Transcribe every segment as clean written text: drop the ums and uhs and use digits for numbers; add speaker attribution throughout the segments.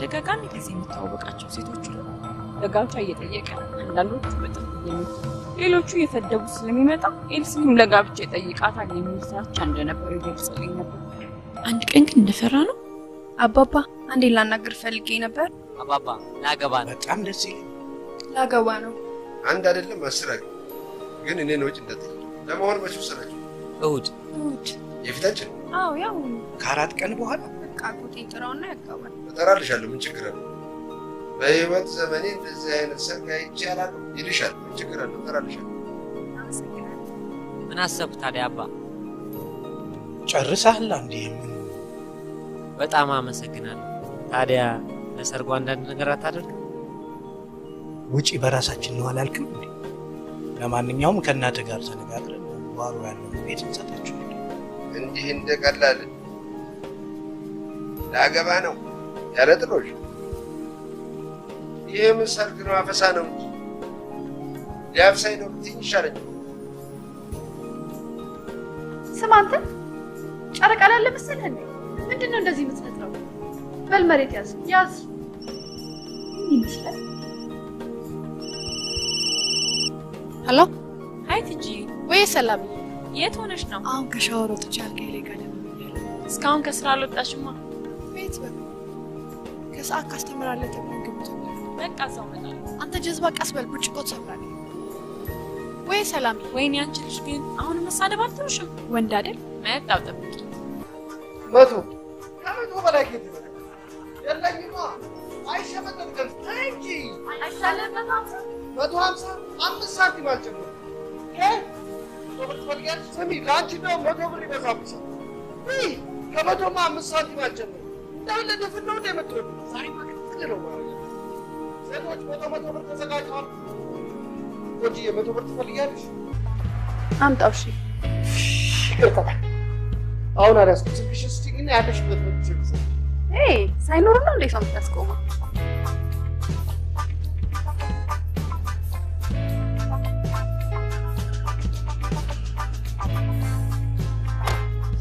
Speaker 1: በተደጋጋሚ ጊዜ የሚታወቃቸው ሴቶች ለጋብቻ እየጠየቀ አንዳንዶቹ በጥፍ የሚሉ ሌሎቹ እየፈደቡ ስለሚመጣ ኤልሲም ለጋብቻ ይጠይቃታል የሚል ፍራቻ እንደነበር ይገልጽልኝ ነበር። አንድ ቀን ግን እንደፈራ ነው
Speaker 2: አባባ አንዴ ላናግር ፈልጌ ነበር።
Speaker 3: አባባ ላገባ ነው።
Speaker 4: በጣም ደስ ይላል።
Speaker 2: ላገባ ነው።
Speaker 5: አንድ አይደለም አስራግ ግን እኔ ነው እንደዚህ ለመሆን መቼ ወሰናችሁ?
Speaker 2: እሁድ
Speaker 5: የፊታችን?
Speaker 2: አዎ ያው
Speaker 4: ከአራት ቀን በኋላ
Speaker 2: በቃ ቁጤ ጥራውና ያጋባል።
Speaker 5: እጠራልሻለሁ። ምን ችግር አለ? በህይወት ዘመኔ እንደዚህ አይነት ሰርግ አይቼ አላውቅም ይልሻል። ምን ችግር አለ? እጠራልሻለሁ።
Speaker 3: ምን አሰብክ ታዲያ አባ?
Speaker 4: ጨርሰሃል እንዴ?
Speaker 3: በጣም አመሰግናለሁ። ታዲያ ለሰርጉ አንዳንድ ነገር አታደርግ?
Speaker 4: ውጪ በራሳችን ነው አላልክም እንዴ? ለማንኛውም ከእናትህ ጋር ተነጋግረን ዋሩ ያለው ቤት እንሰጣችሁ።
Speaker 5: እንዲህ እንደቀላል ላገባ ነው ያለ ጥሎሽ ይሄ ምን ሰርግ ነው? አፈሳ ነው እንጂ ሊያፍሳይ ነው ብትይኝ ይሻለኛል።
Speaker 6: ስማ አንተ ጨረቃ ላለ መሰለህ እንዴ? ምንድነው እንደዚህ የምትነጥረው? በል መሬት ያዝ ይመስላል።
Speaker 2: ሄሎ
Speaker 1: ሃይ ትጂ
Speaker 2: ወይ ሰላም
Speaker 1: የት ሆነሽ ነው?
Speaker 2: አሁን ከሻወር ወጥቼ አልጋዬ ላይ ጋር
Speaker 1: እስካሁን ከስራ አልወጣሽማ?
Speaker 2: ቤት ከሰዓት ካስተምራለህ ተብሎ ግብት
Speaker 1: በቃ እዛው እመጣለሁ።
Speaker 2: አንተ ጀዝባ ቀስ በል ብርጭቆ ትሰብራለህ ወይ ሰላም?
Speaker 1: ወይኔ አንቺ ልጅ ግን አሁን መሳደብ አትተውሽም?
Speaker 2: ወንድ አይደል?
Speaker 1: መጣው ጠብቂ።
Speaker 5: ከመቶ በላይ ጌት የለኝማ አይሸመጠም ግን እንጂ
Speaker 6: አይሻለም
Speaker 5: 150 5 ሳንቲም አልጨምርም። ስሚ ለአንቺ ነው 100 ብር ይበዛብሻል። ከመቶማ 5 ሳንቲም አልጨምርም። እንዳለ ድፍን ነው እንደምትወዱ ዛሬ ማክትል ነው ማለት ሴቶች 100 ብር ተዘጋጅተዋል። ወጂ 100 ብር ትፈልጊያለሽ?
Speaker 6: አምጣው። እሺ
Speaker 5: አሁን አላስኩት ስልክሽ ስቲግና ያለሽበት ነው ትችልሽ።
Speaker 6: ሳይኖር ነው እንዴ ሰው የምታስቆመው?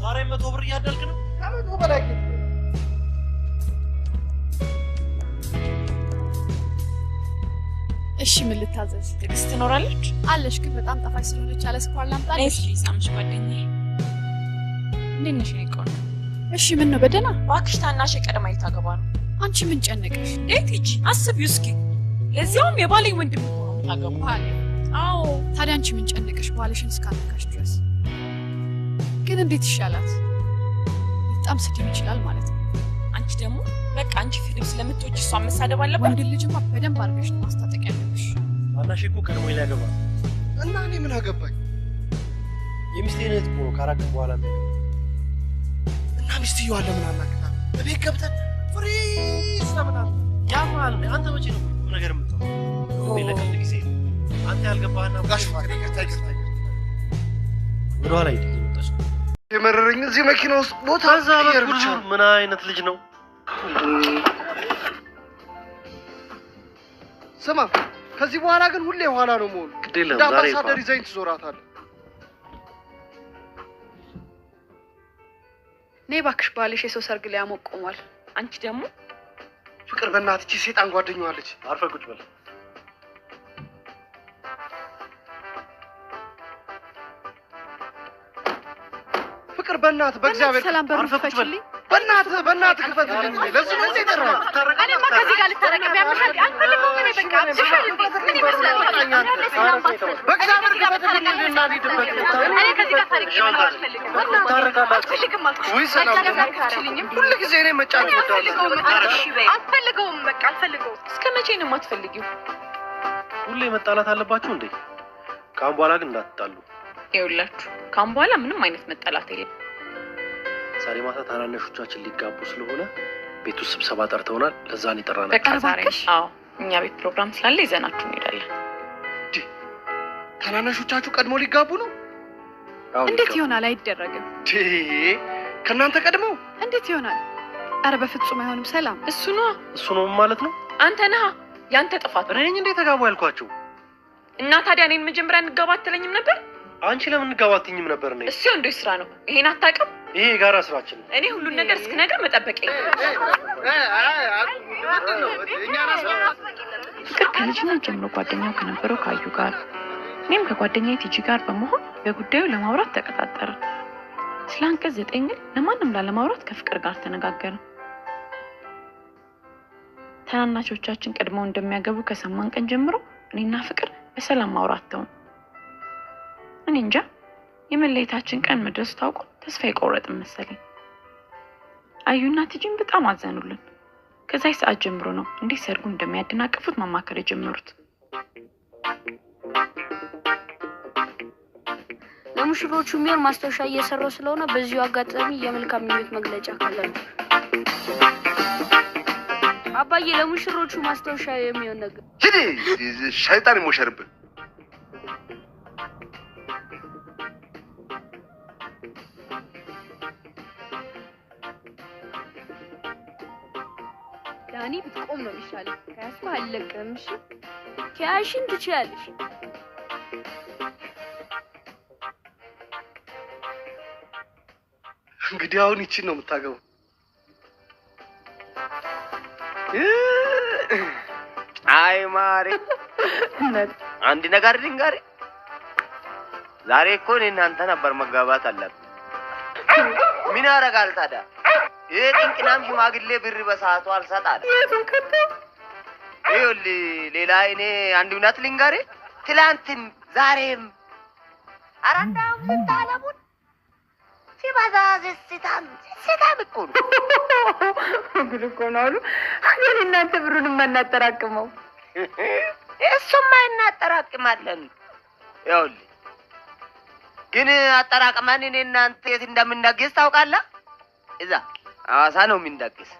Speaker 4: ዛሬ 100 ብር እያደልክ ነው?
Speaker 5: ከመቶ በላይ ጌት
Speaker 2: እሺ ምን ልታዘዝ?
Speaker 1: ትግስት ትኖራለች
Speaker 2: አለሽ ግን በጣም ጣፋጭ ስለሆነች አለ ስኳር ላምጣልሽ?
Speaker 1: እሺ ሳምሽ ጓደኛዬ እንዴት ነሽ? ቆንጆ
Speaker 2: እሺ ምን ነው በደና?
Speaker 1: እባክሽ ታናሽ ቀደማ ልታገባ ነው።
Speaker 2: አንቺ ምን ጨነቀሽ?
Speaker 1: እንዴት ሂጂ አስቢው እስኪ። ለዚያውም የባሌ ወንድም ነው ታገባ። አዎ
Speaker 2: ታዲያ አንቺ ምን ጨነቀሽ? ባልሽን እስካነካሽ ድረስ ግን እንዴት ይሻላት? በጣም ስድብ ይችላል ማለት ነው።
Speaker 1: አንቺ ደግሞ በቃ አንቺ ፊልም ስለምትወጂ እሷ መሳደብ አለባት።
Speaker 2: ወንድ ልጅማ በደንብ አድርገሽ ነው ማስታጠቅ ያለብሽ።
Speaker 4: ታናሽ እኮ ቀድሞ ሊያገባ
Speaker 5: እና እኔ ምን አገባኝ?
Speaker 4: የሚስቴን እህት እኮ ከአራት ቀን በኋላ ነው
Speaker 5: እና ሚስትየዋ ለምን አናግታ እቤት ገብተን ፍሪዝ ለምን
Speaker 4: ያማል? አንተ መቼ ነው ነገር የምትለው? ለቀልድ ጊዜ አንተ ያልገባህና
Speaker 5: ጋሽ ፍቅር ይቅርታ
Speaker 4: ወደ ኋላ ሂድ እየመጣች ነው።
Speaker 5: የመረረኝ እዚህ መኪና ውስጥ ቦታ
Speaker 4: ብቻ ምን አይነት ልጅ ነው?
Speaker 5: ስማ ከዚህ በኋላ ግን ሁሌ ኋላ ነው መሆኑ።
Speaker 4: ግዴለም ዛሬ
Speaker 5: አምባሳደር ይዘኝ ትዞራታለህ።
Speaker 6: ነይ እባክሽ ባልሽ የሰው ሰርግ ላይ አሞቆሟል።
Speaker 1: አንቺ ደግሞ
Speaker 5: ፍቅር በእናትህ እቺ ሴጣን ጓደኛዋ አለች።
Speaker 4: አርፈህ ቁጭ በል።
Speaker 5: ፍቅር በእናትህ በእግዚአብሔር
Speaker 6: ሰላም በሩፈችልኝ።
Speaker 5: በእናትህ ክፈትልኝ። ለዚህ ነው የጠራኸው?
Speaker 6: እኔማ ከዚህ ጋር ልታረቀም ያምሻል። አልፈልገውም። እኔ በቃ አብሽሻል እንዴ? ምን ይመስላል?
Speaker 5: በእግዚአብሔር ክፈትልኝ እና ልሂድበት።
Speaker 6: እኔ ከዚህ ጋር ታሪክ ነው አልፈልግም። አልፈልግም አልኩሽ።
Speaker 5: ውይ ሰላም ሁሉ ጊዜ እኔ መጫወት እወዳለሁ።
Speaker 6: አልፈልገውም። በቃ አልፈልገውም።
Speaker 1: እስከ መቼ ነው የማትፈልጊው?
Speaker 4: ሁሌ መጣላት አለባችሁ እንዴ? ካሁን በኋላ ግን እንዳትጣሉ።
Speaker 1: ይኸውላችሁ ካሁን በኋላ ምንም አይነት መጣላት የለም።
Speaker 4: ዛሬ ማታ ታናናሾቻችን ሊጋቡ ስለሆነ ቤቱ ስብሰባ ጠርተውናል። ለዛ ነው የጠራነው።
Speaker 1: በቃ ዛሬ አዎ እኛ ቤት ፕሮግራም ስላለ ይዘናችሁ እንሄዳለን።
Speaker 5: ታናናሾቻችሁ ቀድሞ ሊጋቡ ነው?
Speaker 2: እንዴት ይሆናል? አይደረግም።
Speaker 5: ከእናንተ ቀድመው
Speaker 2: እንዴት ይሆናል? አረ በፍጹም አይሆንም። ሰላም
Speaker 4: እሱ ነው ማለት ነው።
Speaker 1: አንተ ነህ ያንተ ጥፋት።
Speaker 4: እኔ እንዴ ተጋቡ ያልኳችሁ?
Speaker 1: እና ታዲያ እኔን መጀመሪያ እንጋባ አትለኝም ነበር?
Speaker 4: አንቺ ለምን እንጋባትኝም ነበር? ነው
Speaker 1: እሱ ወንዶች ስራ ነው። ይሄን አታውቅም?
Speaker 4: ይሄ የጋራ ስራችን ነው።
Speaker 1: እኔ ሁሉን ነገር እስክነግር መጠበቅ
Speaker 7: ፍቅር ከልጅነት ጀምሮ ጓደኛው ከነበረው ካዩ ጋር እኔም ከጓደኛዬ ቲጂ ጋር በመሆን በጉዳዩ ለማውራት ተቀጣጠረ። ስለ አንቀጽ 9 ግን ለማንም ላለማውራት ከፍቅር ጋር ተነጋገርን። ታናናሾቻችን ቀድመው እንደሚያገቡ ከሰማን ቀን ጀምሮ እኔና ፍቅር በሰላም ማውራት ተውን። እኔ እንጃ የመለየታችን ቀን መድረስ ታውቆ ተስፋ የቆረጥን መሰለኝ። አዩና ቲጂን በጣም አዘኑልን። ከዛይ ሰዓት ጀምሮ ነው እንዴት ሰርጉ እንደሚያደናቅፉት ማማከር የጀመሩት።
Speaker 8: ለሙሽሮቹ የሚሆን ማስታወሻ እየሰራው ስለሆነ በዚሁ አጋጣሚ የመልካም ምኞት መግለጫ ካለን አባዬ ለሙሽሮቹ ማስታወሻ የሚሆን ነገር
Speaker 5: ሂድ ሸይጣን ይሞሸርብህ።
Speaker 8: ዳኒ ብትቆም ነው የሚሻለው። ከያዝኩ አልለቅም። እሺ ከያሽን ትችያለሽ።
Speaker 5: እንግዲህ አሁን ይቺን ነው የምታገባው።
Speaker 9: አይ ማሪ አንድ ነገር ልንገርህ፣ ዛሬ እኮ እኔ እናንተ ነበር መጋባት አለብን። ምን ያደርጋል ታዲያ? ይሄ ጥንቅናም ሽማግሌ ብር በሰዓቱ አልሰጣለ። ይኸውልህ ሌላ እኔ አንድ እውነት ልንገርህ፣ ትላንትም ዛሬም አራንዳም ስታለቡን ሲበዛ ስስታም እኮ ነው።
Speaker 7: ጉድ እኮ ነው አሉ። ግን እናንተ ብሩን እናጠራቅመው።
Speaker 9: እሱማ እናጠራቅማለን። ይኸውልህ ግን አጠራቅመን እኔ እናንተ የት እንደምንደግስ ታውቃለህ? እዛ ሐዋሳ ነው የምንደግስ።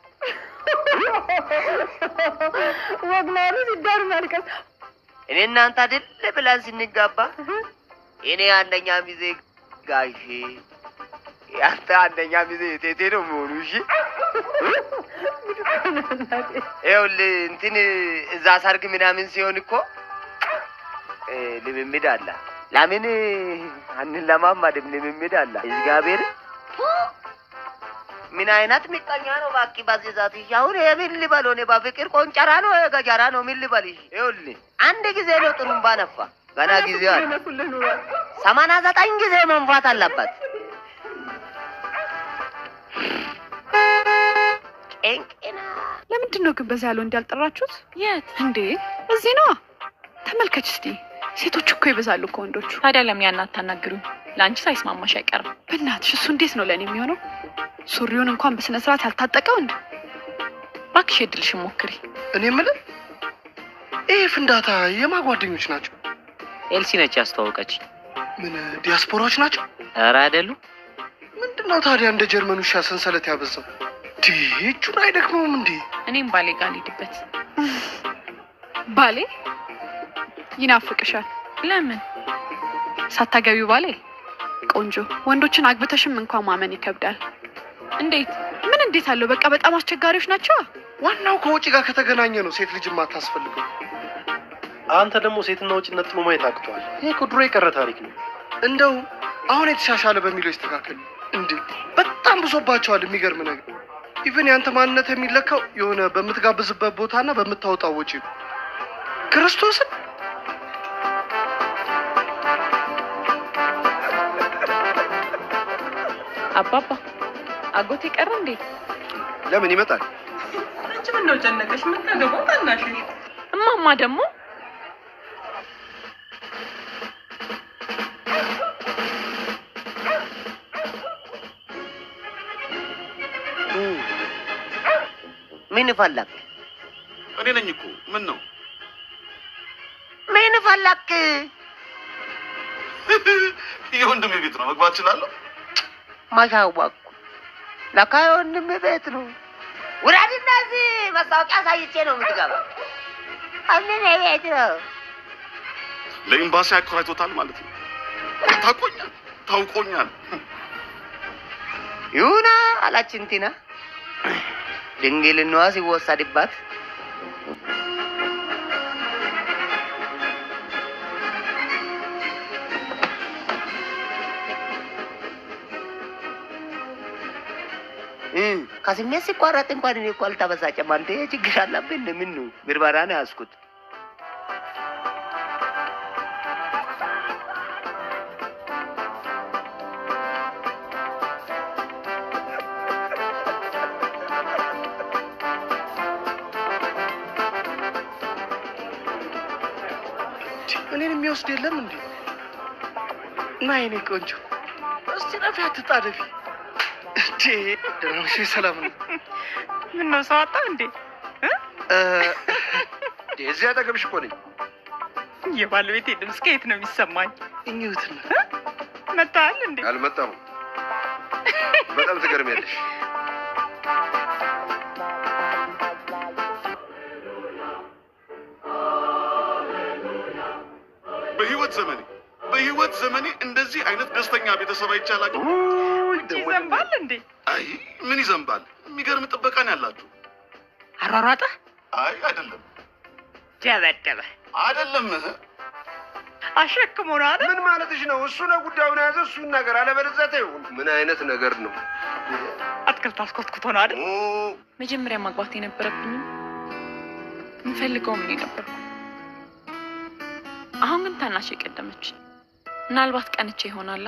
Speaker 7: ወግናሉ ሲዳር መልከስ
Speaker 9: እኔ እናንተ አይደል ብለን ስንጋባ እኔ አንደኛ ሚዜ ጋሼ ያንተ አንደኛ ሚዜ ቴቴ ነው የሚሆኑ። እሺ ይኸውልህ እንትን እዛ ሰርግ ምናምን ሲሆን እኮ ልምምድ አለ። ለምን አንለማመድም? ልምምድ አለ። እግዚአብሔር ምን አይነት ምቀኛ ነው ባቂ በዚህ ሰዓት። አሁን ምን ልበለው እኔ በፍቅር ቆንጨራ ነው ገጀራ ነው ምን ልበልሽ? ይኸውልህ አንድ ጊዜ ነው ጥሩምባ ነፋ። ገና ጊዜ አለ። 89 ጊዜ መንፋት አለበት። ቄንቄና
Speaker 2: ለምንድን ነው ግን በዛ ያለው እንዳልጠራችሁት?
Speaker 7: የት
Speaker 2: እንዴ እዚህ ነው። ተመልከች እስቲ ሴቶች እኮ ይበዛሉ ከወንዶቹ።
Speaker 7: ታዲያ ለምን ያን አታናግሩኝ? ለአንቺ ሳይስማማሽ አይቀርም።
Speaker 2: በእናትሽ እሱ እንዴት ነው ለእኔ የሚሆነው? ሱሪውን እንኳን በስነ ስርዓት ያልታጠቀው እንዴ?
Speaker 7: እባክሽ እድልሽን ሞክሪ።
Speaker 5: እኔ የምልህ ይሄ ፍንዳታ የማጓደኞች ናቸው?
Speaker 3: ኤልሲ ነች ያስተዋወቀችኝ።
Speaker 5: ምን ዲያስፖራዎች ናቸው?
Speaker 3: ኧረ አይደሉም።
Speaker 5: ምንድነው ታዲያ እንደ ጀርመን ውሻ ሰንሰለት ያበዛው? ዲቹን አይደክመውም እንዴ?
Speaker 7: እኔም ባሌ ጋር ልሂድበት።
Speaker 2: ባሌ ይናፍቅሻል?
Speaker 7: ለምን?
Speaker 2: ሳታገቢው ባሌ ቆንጆ፣ ወንዶችን አግብተሽም እንኳን ማመን ይከብዳል።
Speaker 7: እንዴት?
Speaker 2: ምን እንዴት አለው? በቃ በጣም አስቸጋሪዎች ናቸው።
Speaker 5: ዋናው ከውጪ ጋር ከተገናኘ ነው ሴት ልጅ ማታስፈልገው።
Speaker 10: አንተ ደግሞ ሴትና ውጪ ነጥሎ ማየት አቅቷል። ይሄ እኮ ድሮ የቀረ ታሪክ ነው።
Speaker 5: እንደው አሁን የተሻሻለ በሚለው ይስተካከል እንዴ። በጣም ብሶባቸዋል። የሚገርም ነገር ኢቭን ያንተ ማንነት የሚለካው የሆነ በምትጋብዝበት ቦታና በምታወጣው ወጪ ነው። ክርስቶስን
Speaker 7: አባባ አጎቴ ቀረ እንዴ?
Speaker 5: ለምን ይመጣል?
Speaker 11: አንቺ ምን ነው ጨነቀሽ? የምታገባው ታናሽሽ።
Speaker 7: እማማ ደግሞ
Speaker 9: ምን ፈለክ?
Speaker 12: እኔ ነኝ እኮ። ምን ነው?
Speaker 9: ምን ፈለክ?
Speaker 12: የወንድሜ ቤት ነው። መግባት እችላለሁ?
Speaker 9: ማሻዋቁ ለካ የወንድሜ ቤት ነው። ውረድና እዚህ ማስታወቂያ አሳይቼ ነው የምትገባው። ወንድሜ ቤት ነው።
Speaker 12: ለኤምባሲ አከራይቶታል ማለት ነው። ታውቆኛል።
Speaker 9: ይሁና አላች እንትና ድንግልናዋ ሲወሰድባት ከስሜት ሲቋረጥ እንኳን እኔ እኮ አልተበሳጨም። አንተ ችግር አለብን ምን ነው ምርመራ ነው ያዝኩት።
Speaker 10: እኔን የሚወስድ የለም እንዴ? እና የኔ ቆንጆ እስቲ ነፊ አትጣደፊ እንዴ። ደህና ነሽ? ሰላም ነው?
Speaker 11: ምን ነው ሰው አጣ እንዴ?
Speaker 10: እዚህ አጠገብሽ እኮ ነኝ።
Speaker 11: የባለቤቴ ድምፅ ከየት ነው የሚሰማኝ?
Speaker 10: እኝውትና
Speaker 11: መጣል እንዴ?
Speaker 10: አልመጣሁም። በጣም ትገርሚያለሽ።
Speaker 12: በህይወት ዘመኔ እንደዚህ አይነት ደስተኛ ቤተሰብ አይቻላል።
Speaker 11: ይዘንባል እንዴ?
Speaker 12: አይ ምን ይዘንባል? የሚገርም ጥበቃ ነው ያላችሁ።
Speaker 11: አሯሯጠ?
Speaker 12: አይ አይደለም።
Speaker 11: ደበደበ?
Speaker 12: አይደለም።
Speaker 11: አሸክሞ ነው አይደል?
Speaker 10: ምን ማለትሽ ነው? እሱ ነው ጉዳዩን ያዘ፣ እሱ ነገር አለበለዚያ ተይው። ምን አይነት ነገር ነው?
Speaker 11: አትክልት አስኮትኩቶ ነው አይደል?
Speaker 7: መጀመሪያ ማግባት የነበረብኝ የምፈልገው ምን ነበርኩ። አሁን ግን ታናሽ የቀደመች ምናልባት ቀንቼ ይሆናል።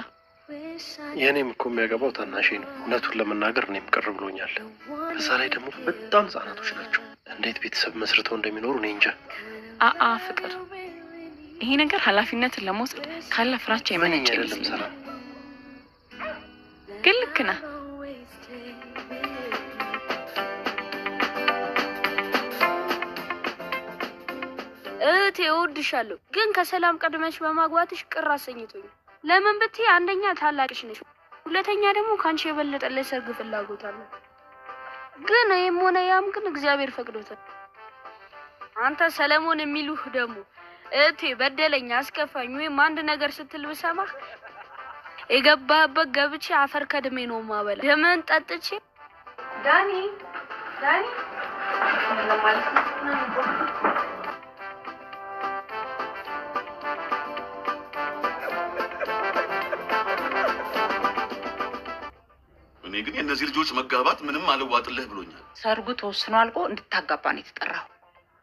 Speaker 10: የኔም እኮ የሚያገባው ታናሽ ነው። እውነቱን ለመናገር እኔም ቅር ብሎኛል። በዛ ላይ ደግሞ በጣም ህጻናቶች ናቸው። እንዴት ቤተሰብ መስርተው እንደሚኖሩ እኔ እንጃ።
Speaker 7: ፍቅር፣ ይሄ ነገር ኃላፊነትን ለመውሰድ ካለ ፍራቻ የመነጨ ይመስላል። ግን ልክ ነህ።
Speaker 8: እህቴ እወድሻለሁ፣ ግን ከሰላም ቀድመሽ በማግባትሽ ቅር አሰኝቶኛል። ለምን ብትይ አንደኛ ታላቅሽ ነሽ፣ ሁለተኛ ደግሞ ካንቺ የበለጠ ለሰርግ ፍላጎት አለ። ግን ይሄም ሆነ ያም ግን እግዚአብሔር ፈቅዶታል። አንተ ሰለሞን የሚሉህ ደግሞ እህቴ በደለኝ፣ አስከፋኝ ወይም አንድ ነገር ስትል ብሰማህ የገባህበት ገብቼ አፈር ከድሜ ነው ማበላ። ደምን ጠጥቼ
Speaker 6: ዳኒ
Speaker 12: እኔ ግን የእነዚህ ልጆች መጋባት ምንም አልዋጥልህ ብሎኛል።
Speaker 11: ሰርጉ ተወስኖ አልቆ እንድታጋባ ነው የተጠራው።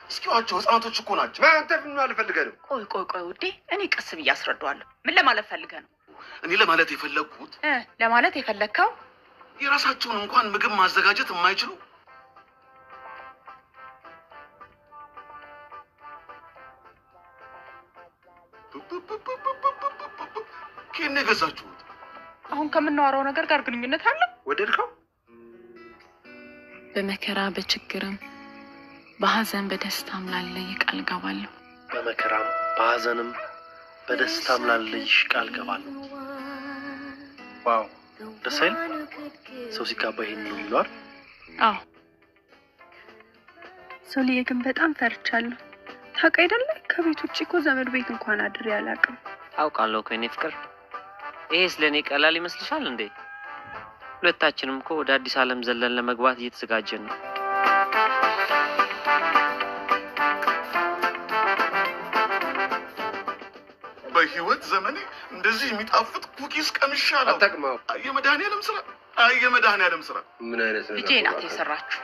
Speaker 12: እስኪዋቸው ህፃናቶች እኮ ናቸው።
Speaker 10: አንተ ምን አልፈልገህ ነው?
Speaker 11: ቆይ ውዴ፣ እኔ ቀስ ብዬ አስረዳዋለሁ። ምን ለማለት ፈልገህ ነው?
Speaker 12: እኔ ለማለት የፈለግኩት
Speaker 11: ለማለት የፈለግከው
Speaker 12: የራሳቸውን እንኳን ምግብ ማዘጋጀት የማይችሉ ከእኔ ገዛችሁት።
Speaker 11: አሁን ከምናወራው ነገር ጋር ግንኙነት አለ?
Speaker 10: ወደድከው?
Speaker 7: በመከራ በችግርም በሐዘን በደስታም ላለይ ቃል ገባለሁ።
Speaker 10: በመከራም በሐዘንም በደስታም ላለይሽ ቃል ገባለሁ። ዋው ደስ አይል? ሰው ሲጋባ ይሄን ነው ይሏል።
Speaker 7: አዎ
Speaker 6: ሶሊዬ፣ ግን በጣም ፈርቻለሁ። ታውቅ አይደለ? ከቤት ውጭ እኮ ዘመድ ቤት እንኳን አድሬ አላውቅም።
Speaker 3: አውቃለሁ እኮ የኔ ፍቅር። ይሄስ ለኔ ቀላል ይመስልሻል እንዴ? ሁለታችንም እኮ ወደ አዲስ ዓለም ዘለን ለመግባት እየተዘጋጀን ነው።
Speaker 12: በህይወት ዘመኔ እንደዚህ የሚጣፍጥ ኩኪስ ቀምሻለሁ።
Speaker 10: አታውቅም?
Speaker 12: የመድኃኒዓለም ስራ።
Speaker 10: ምን አይነት ነው?
Speaker 11: ልጄ ናት የሰራችሁ።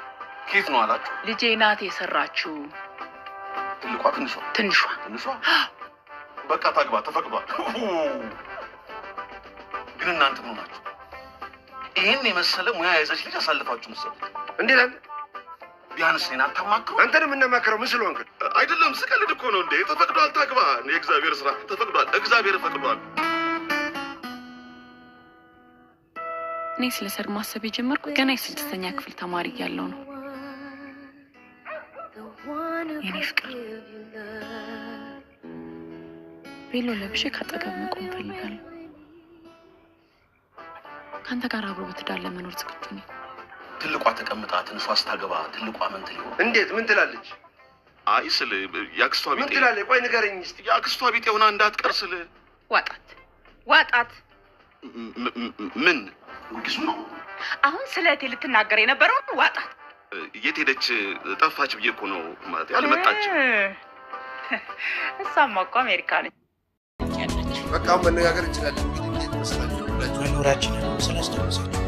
Speaker 12: ኬት ነው አላችሁ?
Speaker 11: ልጄ ናት የሰራችሁ።
Speaker 12: ትልቋ
Speaker 11: ትንሿ
Speaker 12: በቃ ታግባ፣ ተፈቅዷል። ግን እናንተ ምን ናችሁ? ይሄን የመሰለ ሙያ ያዘች ልጅ አሳልፋችሁ መስጠት
Speaker 10: እንዴት አለ?
Speaker 12: ቢያንስ እኔን አታማክሩ?
Speaker 10: አንተን የምናማክረው ምን ስለሆንክ?
Speaker 12: አይደለም ስቀልድ እኮ ነው እንዴ። ተፈቅዷል፣ ታግባ። የእግዚአብሔር ስራ ተፈቅዷል። እግዚአብሔር ፈቅዷል።
Speaker 7: እኔ ስለ ሰርግ ማሰብ የጀመርኩት ገና የ6ኛ ክፍል ተማሪ እያለሁ ነው። የኔ ፍቅር፣ ቤሎ ለብሼ ካጠገብ መቆም ፈልጋለሁ። ከአንተ ጋር አብሮ በትዳር ለመኖር ዝግጁ ነኝ።
Speaker 12: ትልቋ ተቀምጣ ትንሿ ስታገባ ትልቋ ምን ትል ይሆን?
Speaker 10: እንዴት ምን ትላለች?
Speaker 12: አይ ስል ያክስቷ ቢጤ
Speaker 10: ምን ትላለች? ቆይ ንገረኝ እስቲ።
Speaker 12: ያክስቷ ቢጤ ሆና እንዳትቀር ስል
Speaker 11: ዋጣት
Speaker 12: ምን ጊሱ ነው?
Speaker 11: አሁን ስለቴ ልትናገር የነበረው ዋጣት።
Speaker 12: የት ሄደች? ጠፋች ብዬ እኮ ነው ማለት ያልመጣች።
Speaker 11: እሷማ እኮ አሜሪካ ነች።
Speaker 10: በቃ መነጋገር እንችላለን። እንዴት መስላችሁ?
Speaker 4: መኖራችንን ስላስታወሳችሁ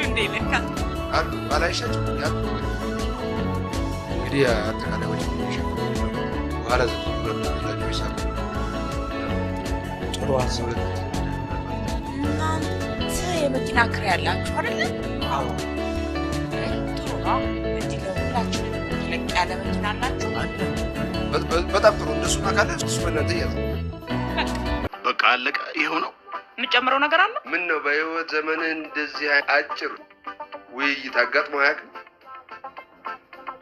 Speaker 1: እንደ ለካ
Speaker 5: አሉ ባላይሻቸው ያሉ እንግዲህ አጠቃላይ ወጪ በኋላ ዘላቸው ይሳሉ
Speaker 4: ጥሩ ሀሳብ
Speaker 1: እናንተ የመኪና ክራይ ያላችሁ አይደለ?
Speaker 4: አዎ
Speaker 1: ጥሩ ነው። እንግዲህ ለሁላችሁ ተለቅ ያለ መኪና አላችሁ?
Speaker 5: በጣም ጥሩ። እንደሱማ ካለ እሱ በእናንተ ያዝ።
Speaker 12: በቃ አለቀ። ይኸው ነው።
Speaker 1: የምጨምረው ነገር አለ?
Speaker 5: ምን ነው በህይወት ዘመን እንደዚህ አጭር ውይይት አጋጥሞ አያውቅም?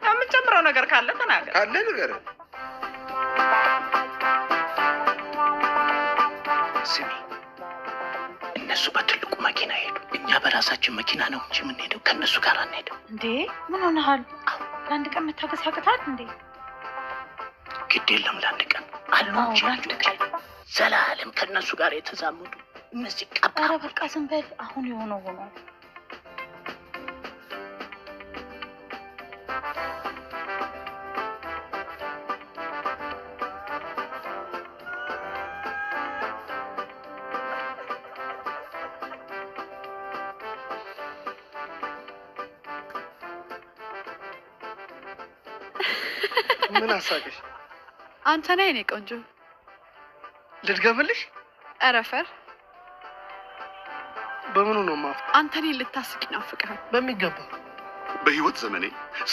Speaker 1: የምጨምረው ነገር ካለ ተናገር።
Speaker 5: ካለ ነገር
Speaker 4: ስሚ፣ እነሱ በትልቁ መኪና ሄዱ። እኛ በራሳችን መኪና ነው እንጂ የምንሄደው ከእነሱ ጋር አንሄድም።
Speaker 7: እንዴ ምን ሆነሃል? ለአንድ ቀን መታገስ ያቅታል እንዴ?
Speaker 4: ግድ የለም ለአንድ ቀን አሉ እንጂ አንድ ቀን ዘላለም ከእነሱ ጋር የተዛመዱ እነዚህ ቀባ።
Speaker 7: ኧረ በቃ ዝም በል። አሁን የሆነው ሆኗል።
Speaker 10: ምን አሳቀሽ?
Speaker 2: አንተ ነህ የኔ ቆንጆ።
Speaker 10: ልድገምልሽ?
Speaker 2: ኧረ ፈር
Speaker 10: በምኑ ነው ማፍ?
Speaker 2: አንተ እኔን ልታስቅ ይናፍቅሃል።
Speaker 10: በሚገባ
Speaker 12: በህይወት ዘመኔ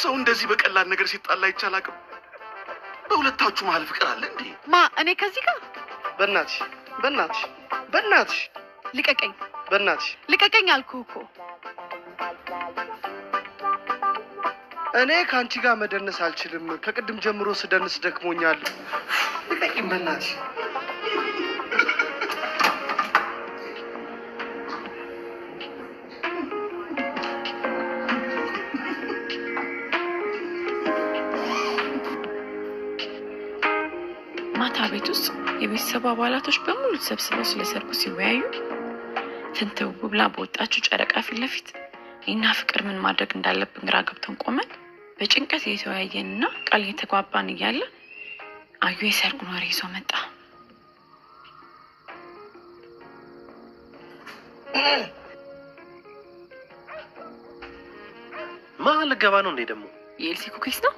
Speaker 12: ሰው እንደዚህ በቀላል ነገር ሲጣላ አይቻላቅም። በሁለታችሁ መሀል ፍቅር አለ እንዴ?
Speaker 2: ማ እኔ ከዚህ ጋር?
Speaker 10: በእናትሽ በእናትሽ በእናትሽ
Speaker 2: ልቀቀኝ፣
Speaker 10: በእናትሽ
Speaker 2: ልቀቀኝ አልኩህ እኮ።
Speaker 10: እኔ ከአንቺ ጋር መደነስ አልችልም። ከቅድም ጀምሮ ስደንስ ደክሞኛል። ልቀቂኝ በእናትሽ።
Speaker 7: ማታ ቤት ውስጥ የቤተሰቡ አባላቶች በሙሉ ተሰብስበው ስለሰርጉ ሲወያዩ ፍንትው ብላ በወጣችው ጨረቃ ፊት ለፊት እኔና ፍቅር ምን ማድረግ እንዳለብን ግራ ገብቶን ቆመን በጭንቀት እየተወያየንና ቃል እየተግባባን እያለ አዩ የሰርጉን ወሬ ይዞ መጣ።
Speaker 13: ማን ልገባ ነው እንዴ? ደግሞ
Speaker 7: የኤልሲ ኩኪስ ነው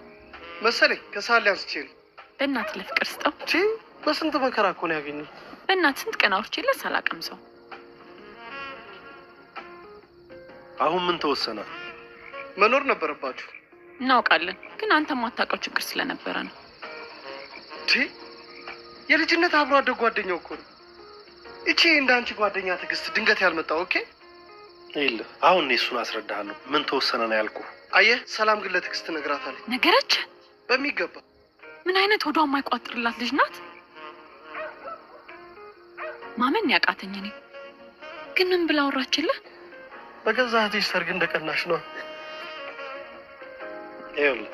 Speaker 10: መሰለኝ። ከሳል አንስቼ ነው።
Speaker 7: በእናት ለፍቅር ስጠው።
Speaker 10: በስንት መከራ እኮ ነው ያገኘው።
Speaker 7: በእናት ስንት ቀን አውርቼለት ሳላቅም ሰው።
Speaker 13: አሁን ምን ተወሰነ?
Speaker 10: መኖር ነበረባችሁ።
Speaker 7: እናውቃለን፣ ግን አንተ ማታውቀው ችግር ስለነበረ ነው።
Speaker 10: የልጅነት አብሮ አደግ ጓደኛው እኮ ነው። እቺ እንዳንቺ ጓደኛ ትዕግስት ድንገት ያልመጣው። ኦኬ
Speaker 13: ይል አሁን እሱን አስረዳሃለሁ። ምን ተወሰነ ነው ያልኩ።
Speaker 10: አየህ፣ ሰላም ግን ለትዕግስት ነግራታለች።
Speaker 7: ነገረች
Speaker 10: በሚገባ።
Speaker 7: ምን አይነት ሆዷ የማይቋጥርላት ልጅ ናት። ማመን ያቃተኝ እኔ። ግን ምን ብላ አወራችልህ?
Speaker 10: በገዛ እህትሽ ሰርግ እንደቀናሽ ነው።
Speaker 13: ይኸውልህ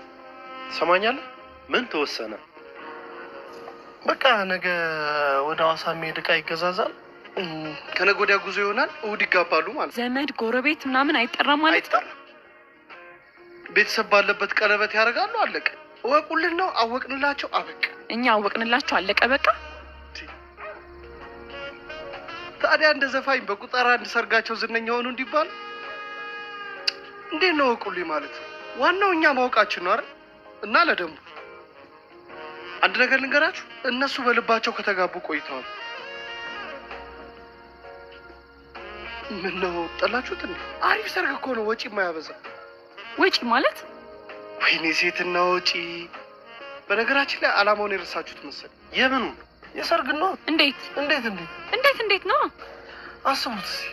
Speaker 13: ትሰማኛለህ? ምን ተወሰነ?
Speaker 10: በቃ ነገ ወደ ሐዋሳ የሚሄድ ዕቃ ይገዛዛል። ከነገ ወዲያ ጉዞ ይሆናል። እሑድ ይጋባሉ ማለት።
Speaker 7: ዘመድ ጎረቤት ምናምን አይጠራም ማለት ነው።
Speaker 10: ቤተሰብ ባለበት ቀለበት ያደርጋሉ። አለቀ። እወቁልን ነው። አወቅንላቸው። አበቃ።
Speaker 7: እኛ አወቅንላቸው። አለቀ በቃ።
Speaker 10: ታዲያ እንደ ዘፋኝ በቁጠራ አንድ ሰርጋቸው ዝነኛ ሆኑ እንዲባል እንዴት ነው እወቁልኝ ማለት? ዋናው እኛ ማወቃችን ነው አይደል? እና ለደንቡ አንድ ነገር ልንገራችሁ፣ እነሱ በልባቸው ከተጋቡ ቆይተዋል። ምን ነው ጠላችሁት እንዴ? አሪፍ ሰርግ እኮ ነው፣ ወጪ የማያበዛ።
Speaker 7: ወጪ ማለት?
Speaker 10: ወይኔ ሴትና ወጪ። በነገራችን ላይ አላማውን የረሳችሁት መሰለኝ።
Speaker 13: የምኑ?
Speaker 10: የሰርግ ነው።
Speaker 7: እንዴት
Speaker 10: እንዴት
Speaker 7: እንዴት ነው?
Speaker 10: አስቡት እስኪ።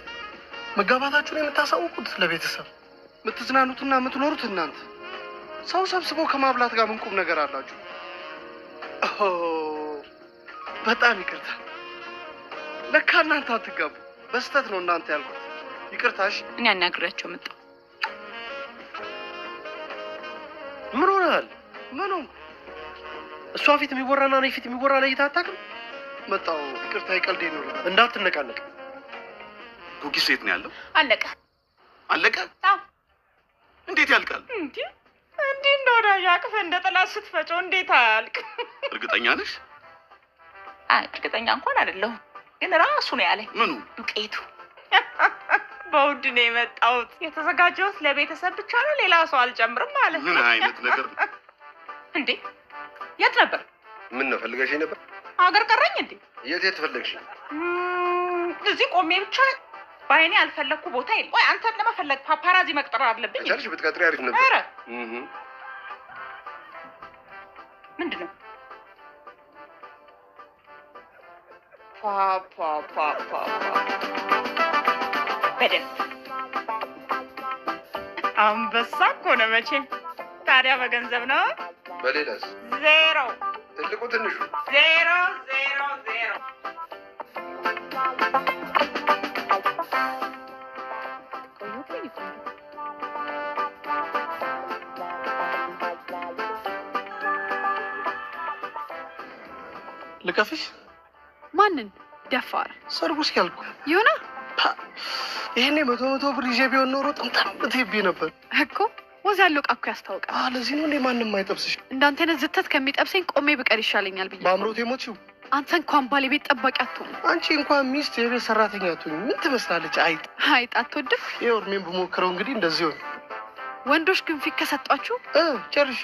Speaker 10: መጋባታችሁን የምታሳውቁት ለቤተሰብ፣ የምትዝናኑትና የምትኖሩት እናንተ። ሰው ሰብስበው ከማብላት ጋር ምን ቁም ነገር አላችሁ? በጣም ይቅርታ። ለካ እናንተ አትጋቡ። በስተት ነው እናንተ ያልኩት። ይቅርታሽ።
Speaker 7: እኔ አናግሬያቸው መጣሁ።
Speaker 13: ምን ሆነሃል?
Speaker 10: ምኑ?
Speaker 13: እሷ ፊት የሚወራና እኔ ፊት የሚወራ ለይተህ አታውቅም?
Speaker 10: መጣሁ። ይቅርታ፣ ይቀልዴ ነው።
Speaker 13: እንዳትነቃነቅ።
Speaker 12: ኩኪስ የት ነው ያለው?
Speaker 1: አለቀ።
Speaker 12: አለቀ?
Speaker 1: አዎ።
Speaker 12: እንዴት ያልቃል?
Speaker 1: እንዲህ እንደ ወዳጅ አቅፈህ እንደ ጠላት ስትፈጨው እንዴት አያልቅ?
Speaker 12: እርግጠኛ ነሽ?
Speaker 1: እርግጠኛ እንኳን አይደለሁም፣ ግን ራሱ ነው ያለኝ።
Speaker 12: ምኑ?
Speaker 1: ዱቄቱ።
Speaker 11: በውድ ነው የመጣሁት። የተዘጋጀሁት ለቤተሰብ ብቻ ነው፣ ሌላ ሰው አልጨምርም ማለት ነው።
Speaker 12: ምን አይነት ነገር
Speaker 11: እንዴ? የት ነበር?
Speaker 14: ምን ነው ፈልገሽ ነበር?
Speaker 11: ሀገር ቀረኝ እንዴ?
Speaker 14: የት ፈለግሽ?
Speaker 11: እዚህ ቆሜ ብቻ ባይኔ አልፈለግኩ ቦታ የለም። ቆይ አንተን ለመፈለግ ፓፓራዚ መቅጠር አለብኝ?
Speaker 14: ቻልሽ ብትቀጥሪ አሪፍ ነበር።
Speaker 11: ኧረ ምንድን ነው? ፓፓ በደንብ አንበሳ እኮ ነው መቼም። ታዲያ በገንዘብ ነው?
Speaker 14: በሌላስ?
Speaker 11: ዜሮ።
Speaker 14: ትልቁ ትንሹ?
Speaker 11: ዜሮ።
Speaker 10: ልከፍሽ?
Speaker 2: ማንን? ደፋር
Speaker 10: ሰርጉ እስኪያልኩ
Speaker 2: ይሁና።
Speaker 10: ይሄኔ 100 ብር ይዤ ቢሆን ኖሮ ጥምጣም ብትሄቢ ነበር
Speaker 2: እኮ። ወዝ ያለው ዕቃ እኮ ያስታውቃል።
Speaker 10: ለዚህ ነው እንዴ ማንም አይጠብስሽ?
Speaker 2: እንዳንተ አይነት ዝተት ከሚጠብሰኝ ቆሜ ብቀር ይሻለኛል ብዬ።
Speaker 10: በአምሮቴ ሞቺው።
Speaker 2: አንተ እንኳን ባለቤት ጠባቂ አትሆን።
Speaker 10: አንቺ እንኳን ሚስት የቤት ሰራተኛ አትሆኝ። ምን ትመስላለች? አይጥ
Speaker 2: አትወድም?
Speaker 10: ይኸው እድሜን ብሞክረው እንግዲህ እንደዚህ ሆነ።
Speaker 2: ወንዶች ግን ፊት ከሰጧችሁ
Speaker 10: ጨርሹ።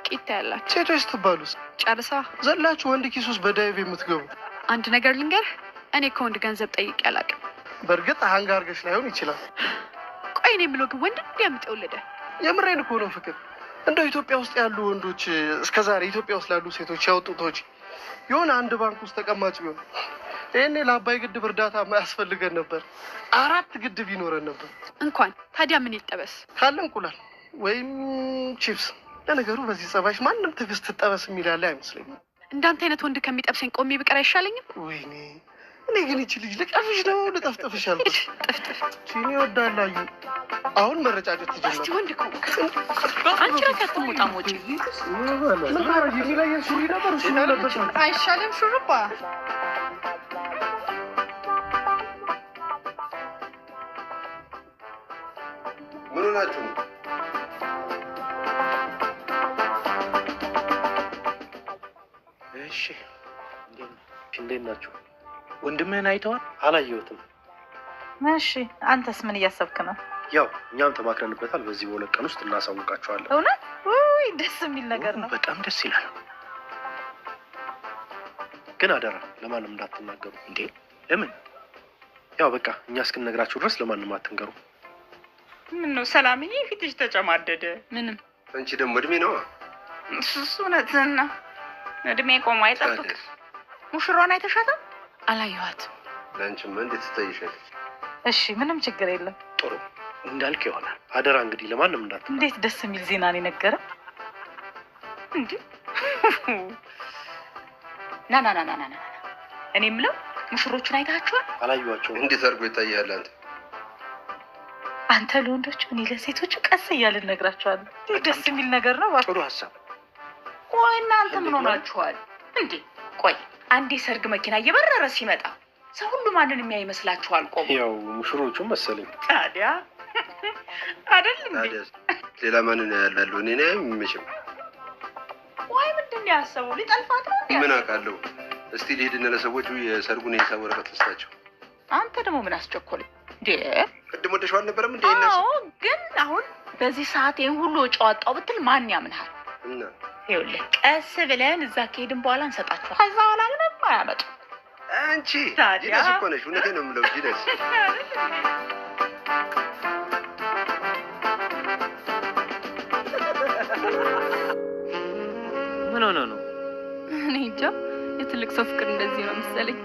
Speaker 2: ቂጣ ያላችሁ
Speaker 10: ሴቶች ስትባሉስ
Speaker 2: ጨርሳ
Speaker 10: ዘላችሁ ወንድ ኪስ ውስጥ በዳይቭ የምትገቡ።
Speaker 2: አንድ ነገር ልንገርህ፣ እኔ ከወንድ ገንዘብ ጠይቄ አላውቅም።
Speaker 10: በእርግጥ አሃንጋ አድርገሽ ላይሆን ይችላል።
Speaker 2: ቆይ እኔ የምለው ግን ወንድ እንዲያምጥ የወለደ
Speaker 10: የምሬን እኮ ነው ፍቅር። እንደው ኢትዮጵያ ውስጥ ያሉ ወንዶች እስከዛሬ ኢትዮጵያ ውስጥ ላሉ ሴቶች ያወጡት ወጪ የሆነ አንድ ባንክ ውስጥ ተቀማጭ ቢሆን ይሄኔ ለአባይ ግድብ እርዳታ ማያስፈልገን ነበር። 4 ግድብ ይኖረን ነበር።
Speaker 2: እንኳን ታዲያ ምን ይጠበስ?
Speaker 10: ካለ እንቁላል ወይም ቺፕስ። ለነገሩ በዚህ ጸባይሽ ማንም ትዕግስት ትጠበስ የሚል ያለ አይመስለኝም።
Speaker 2: እንዳንተ አይነት ወንድ ከሚጠብሰኝ ቆሜ ብቀር አይሻለኝም?
Speaker 10: ወይኔ እኔ ግን ይቺ ልጅ ልቀፍሽ ነው ልጠፍጥፍሽ አልኩሽ።
Speaker 2: ጥፍጥፍ
Speaker 10: ሲኒ ወዳላዩ አሁን መረጫጨት ትጀምራለች።
Speaker 2: እስቲ ወንድ እኮ አንቺ ራስ አትሞጣም ወጪ
Speaker 10: ምን ታረጊ? የሚለየን ሱሪ ነበር እሱ ለበሽ
Speaker 2: አይሻልም? ሹሩባ
Speaker 14: ምን ሆናችሁ ነው?
Speaker 13: እሺ እንዴት ናችሁ?
Speaker 4: ወንድምህን አይተዋል?
Speaker 13: አላየሁትም።
Speaker 15: እሺ አንተስ ምን እያሰብክ ነው?
Speaker 13: ያው እኛም ተማክረንበታል። በዚህ በሁለት ቀን ውስጥ እናሳውቃቸዋለን።
Speaker 15: እውነት? ውይ ደስ የሚል ነገር ነው።
Speaker 4: በጣም ደስ ይላል።
Speaker 13: ግን አደራ ለማንም እንዳትናገሩ።
Speaker 4: እንዴ ለምን?
Speaker 13: ያው በቃ እኛ እስክንነግራችሁ ድረስ ለማንም አትንገሩ።
Speaker 11: ምን ነው ሰላምዬ፣ ፊትሽ ተጨማደደ። ምንም።
Speaker 14: አንቺ ደግሞ እድሜ ነው።
Speaker 11: እሱ እውነትህን ነው። እድሜ ቆሞ አይጠብቅ። ሙሽሯን አይተሻታል?
Speaker 2: አላየኋትም።
Speaker 14: ለአንቺማ እንዴት ትታይሻለች?
Speaker 15: እሺ ምንም ችግር የለም።
Speaker 13: ጥሩ እንዳልክ ይሆናል። አደራ እንግዲህ ለማንም እንዳትናገሩ።
Speaker 15: እንዴት ደስ የሚል ዜና ነው የነገረን።
Speaker 11: እንዴ ና እኔ የምለው ሙሽሮቹን አይታችኋል?
Speaker 13: አላየኋቸውም።
Speaker 14: እንዴት አድርጎ ይታያል?
Speaker 15: አንተ ለወንዶቹ እኔ ለሴቶቹ ቀስ እያልን እነግራቸዋለን። ደስ የሚል ነገር ነው።
Speaker 4: ጥሩ ሀሳብ።
Speaker 11: ቆይ እናንተ ምን ሆናችኋል እንዴ? ቆይ አንዴ ሰርግ መኪና እየበረረ ሲመጣ ሰው ሁሉ ማንን የሚያይ ይመስላችኋል? ቆም
Speaker 13: ያው ሙሽሮቹ መሰለኝ።
Speaker 11: ታዲያ አይደል እንዴ?
Speaker 14: ሌላ ማንን ያያሉ? እኔ ነኝ የሚመችም።
Speaker 11: ቆይ ምንድን ነው ያሰበው? ሊጠልፋት ነው እንዴ?
Speaker 14: ምን አውቃለሁ። እስቲ ልሄድና ለሰዎቹ የሰርጉን የሂሳብ ወረቀት ልስጣቸው።
Speaker 11: አንተ ደግሞ ምን አስቸኮለ እንዴ?
Speaker 14: ቅድም ወደሽው አልነበረም እንዴ?
Speaker 11: አዎ፣ ግን አሁን በዚህ ሰዓት ይሄን ሁሉ ወጪ አወጣው ብትል ማን ያምንሃል?
Speaker 14: እና
Speaker 11: ይኸውልህ ቀስ ብለን እዛ ከሄድን በኋላ እንሰጣችኋል። ከዛ በኋላ ምንም አያመጡ።
Speaker 14: አንቺ ጂደስ እኮ ነሽ። እውነቴን ነው የምለው ጂደስ።
Speaker 3: ምን ሆነ ነው?
Speaker 1: እኔ እንጃ። የትልቅ ሰው ፍቅር እንደዚህ ነው መሰለኝ።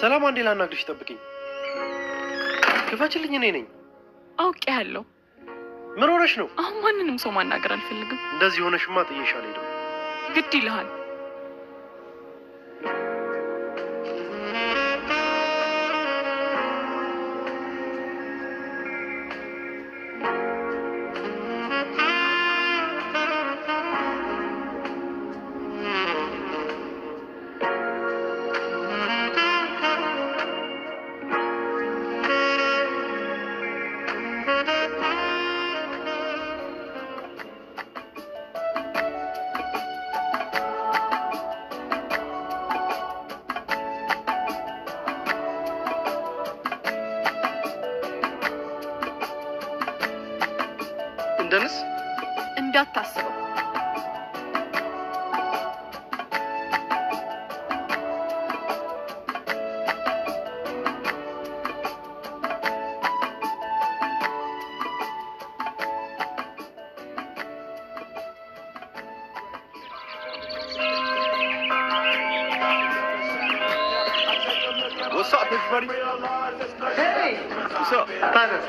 Speaker 13: ሰላም፣ አንዴ ላናግርሽ፣ ጠብቂኝ። ክፈችልኝ፣ እኔ ነኝ።
Speaker 1: አውቄያለሁ።
Speaker 13: ምን ሆነሽ ነው?
Speaker 1: አሁን ማንንም ሰው ማናገር አልፈልግም።
Speaker 13: እንደዚህ ሆነሽማ ጥዬሽ አልሄድም።
Speaker 1: ግድ ይልሃል።
Speaker 10: ለንደንስ
Speaker 2: እንዳታስበው።
Speaker 12: What's up, everybody?
Speaker 10: Hey!
Speaker 12: What's up?
Speaker 10: Tyler.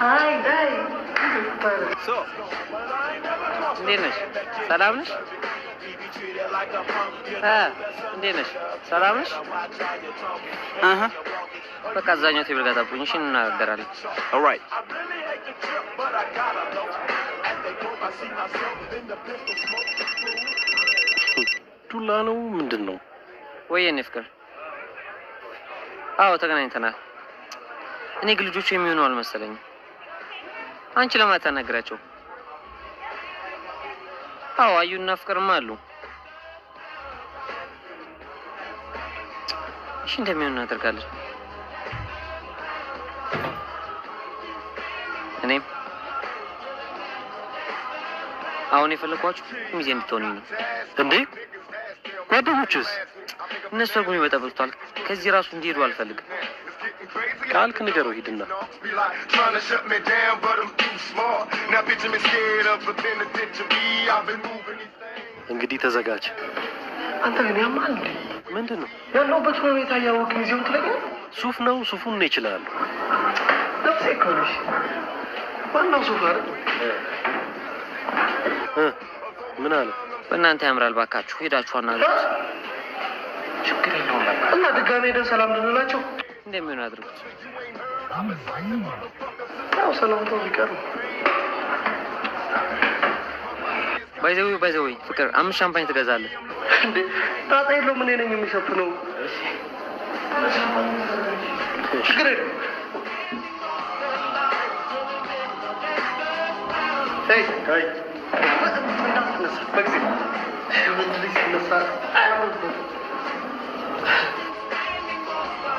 Speaker 10: Hi, hey. Tyler.
Speaker 12: What's up?
Speaker 3: እንዴት ነሽ? ሰላም ነሽ? እንዴት ነሽ? ሰላም ነሽ? አሃ በቃ አዛኛው ቴብል ጋር ጠብቁኝ። እሺ እንናገራለን።
Speaker 12: All right.
Speaker 13: ዱላ ነው ምንድን ነው?
Speaker 3: ወይ የኔ ፍቅር? አዎ ተገናኝተናል። እኔ ግን ልጆቹ የሚሆኑ አልመሰለኝም። አንቺ ለማን ታናግራቸው? አዎ አዩና ፍቅርማ አሉ። እሺ እንደሚሆን እናደርጋለን። እኔም አሁን የፈለኳችሁ ሚዜ እንድትሆኑኝ ነው።
Speaker 13: እንዴ ጓደኞችስ?
Speaker 3: እነሱ ደግሞ ይበጠብጡታል። ከዚህ ራሱ እንዲሄዱ አልፈልግም።
Speaker 13: ካልክ ንገረው ሂድና።
Speaker 16: Trying to shut me down, but I'm too smart. Now picture me scared of a penitentiary. I've been moving these things.
Speaker 13: እንግዲህ ተዘጋጅ።
Speaker 10: አንተ ግን ያማል እንዴ?
Speaker 13: ምንድን ነው
Speaker 10: ያለሁበት ሁኔታ እያወቅህ ጊዜውን ትለኛለህ?
Speaker 13: ሱፍ ነው ሱፉን ነው ይችላል።
Speaker 10: ነፍሴ እኮ ነሽ። ዋናው ሱፍ አይደል?
Speaker 13: ምን አለ?
Speaker 3: በእናንተ ያምራል። ባካችሁ ሄዳችሁ አናግሩት።
Speaker 10: ችግር የለውም በቃ። እና ድጋሜ ሄደን ሰላም ልንላቸው
Speaker 3: እንደሚሆን አድርጉት።
Speaker 10: ያው ሰላምታው ቢቀር
Speaker 3: ባይዘዌ ፍቅር 5 ሻምፓኝ ትገዛለህ
Speaker 10: እንዴ? ጣጣ የለውም። እኔ ነኝ የሚሸፍነው። ችግር የለውም። ሄይ ሄይ በጊዜ ወንድ ልጅ ሲነሳ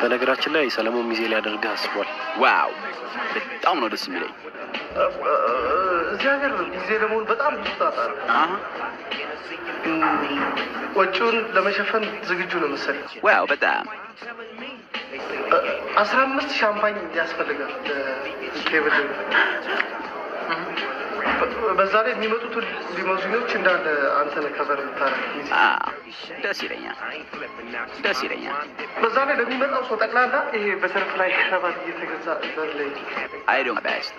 Speaker 13: በነገራችን ላይ ሰለሞን ሚዜ ሊያደርግህ አስቧል።
Speaker 12: ዋው በጣም ነው ደስ የሚለኝ።
Speaker 10: እዚህ ሀገር ጊዜ ለመሆን በጣም ብዙ ጣጣ ነው። ወጪውን ለመሸፈን ዝግጁ ነው መሰለኝ።
Speaker 12: ዋው በጣም
Speaker 10: 15 ሻምፓኝ ያስፈልጋል ቴብል። በዛ ላይ የሚመጡትን ሊሞዚኖች እንዳለ አንተ ነህ ከበር የምታረግ።
Speaker 12: ደስ ይለኛል ደስ ይለኛል።
Speaker 10: በዛ ላይ ለሚመጣው ሰው ጠቅላላ ይሄ በተርፍ ላይ ክራባት እየተገዛ በር ላይ
Speaker 12: I do my best.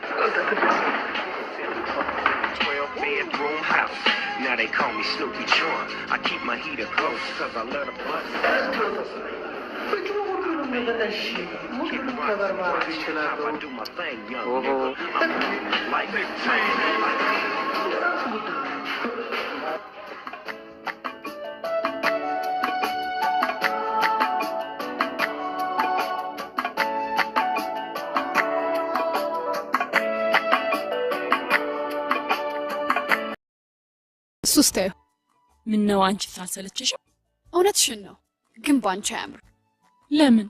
Speaker 16: 12-bedroom house. Now they call me Snoopy John. I keep my heater close cause I let a bust. I do my thing, young nigga. Like big
Speaker 2: ሱስታዩ
Speaker 1: ምን ነው አንቺ ሳሰለችሽ?
Speaker 2: እውነትሽን ነው፣ ግን ባንቺ አያምር።
Speaker 1: ለምን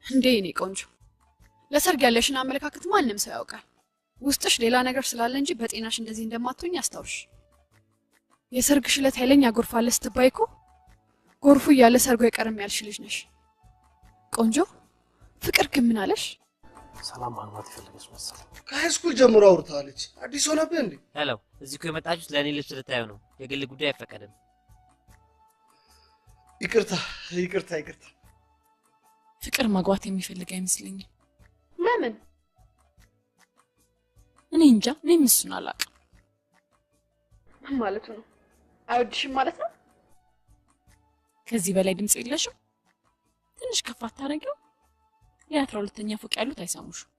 Speaker 2: እንዴ? እኔ ቆንጆ ለሰርግ ያለሽን አመለካከት ማንም ሰው ያውቃል። ውስጥሽ ሌላ ነገር ስላለ እንጂ በጤናሽ እንደዚህ እንደማትሆኝ አስታውሽ። የሰርግሽ ዕለት ኃይለኛ ጎርፍ አለ ስትባይ እኮ ጎርፉ እያለ ሰርጉ አይቀርም ያልሽ ልጅ ነሽ። ቆንጆ ፍቅር ግን ምን አለሽ?
Speaker 13: ሰላም ማግባት ይፈልገሽ መሰለኝ።
Speaker 5: ከሃይስኩል ጀምሮ አውርታለች። አዲስ ሆነብህ እንዴ?
Speaker 17: ሄሎ፣ እዚህ እኮ የመጣችሁት ለእኔ ልብስ ልታዩ ነው። የግል ጉዳይ አይፈቀድም።
Speaker 5: ይቅርታ ይቅርታ ይቅርታ።
Speaker 1: ፍቅር ማግባት የሚፈልግ አይመስለኝም።
Speaker 2: ለምን?
Speaker 1: እኔ እንጃ፣ እኔም እሱን አላውቅም።
Speaker 2: ምን ማለት ነው? አይወድሽም ማለት ነው?
Speaker 1: ከዚህ በላይ ድምጽ የለሽም? ትንሽ ከፍ አታረጊው? የ12ኛ ፎቅ ያሉት አይሰሙሽም።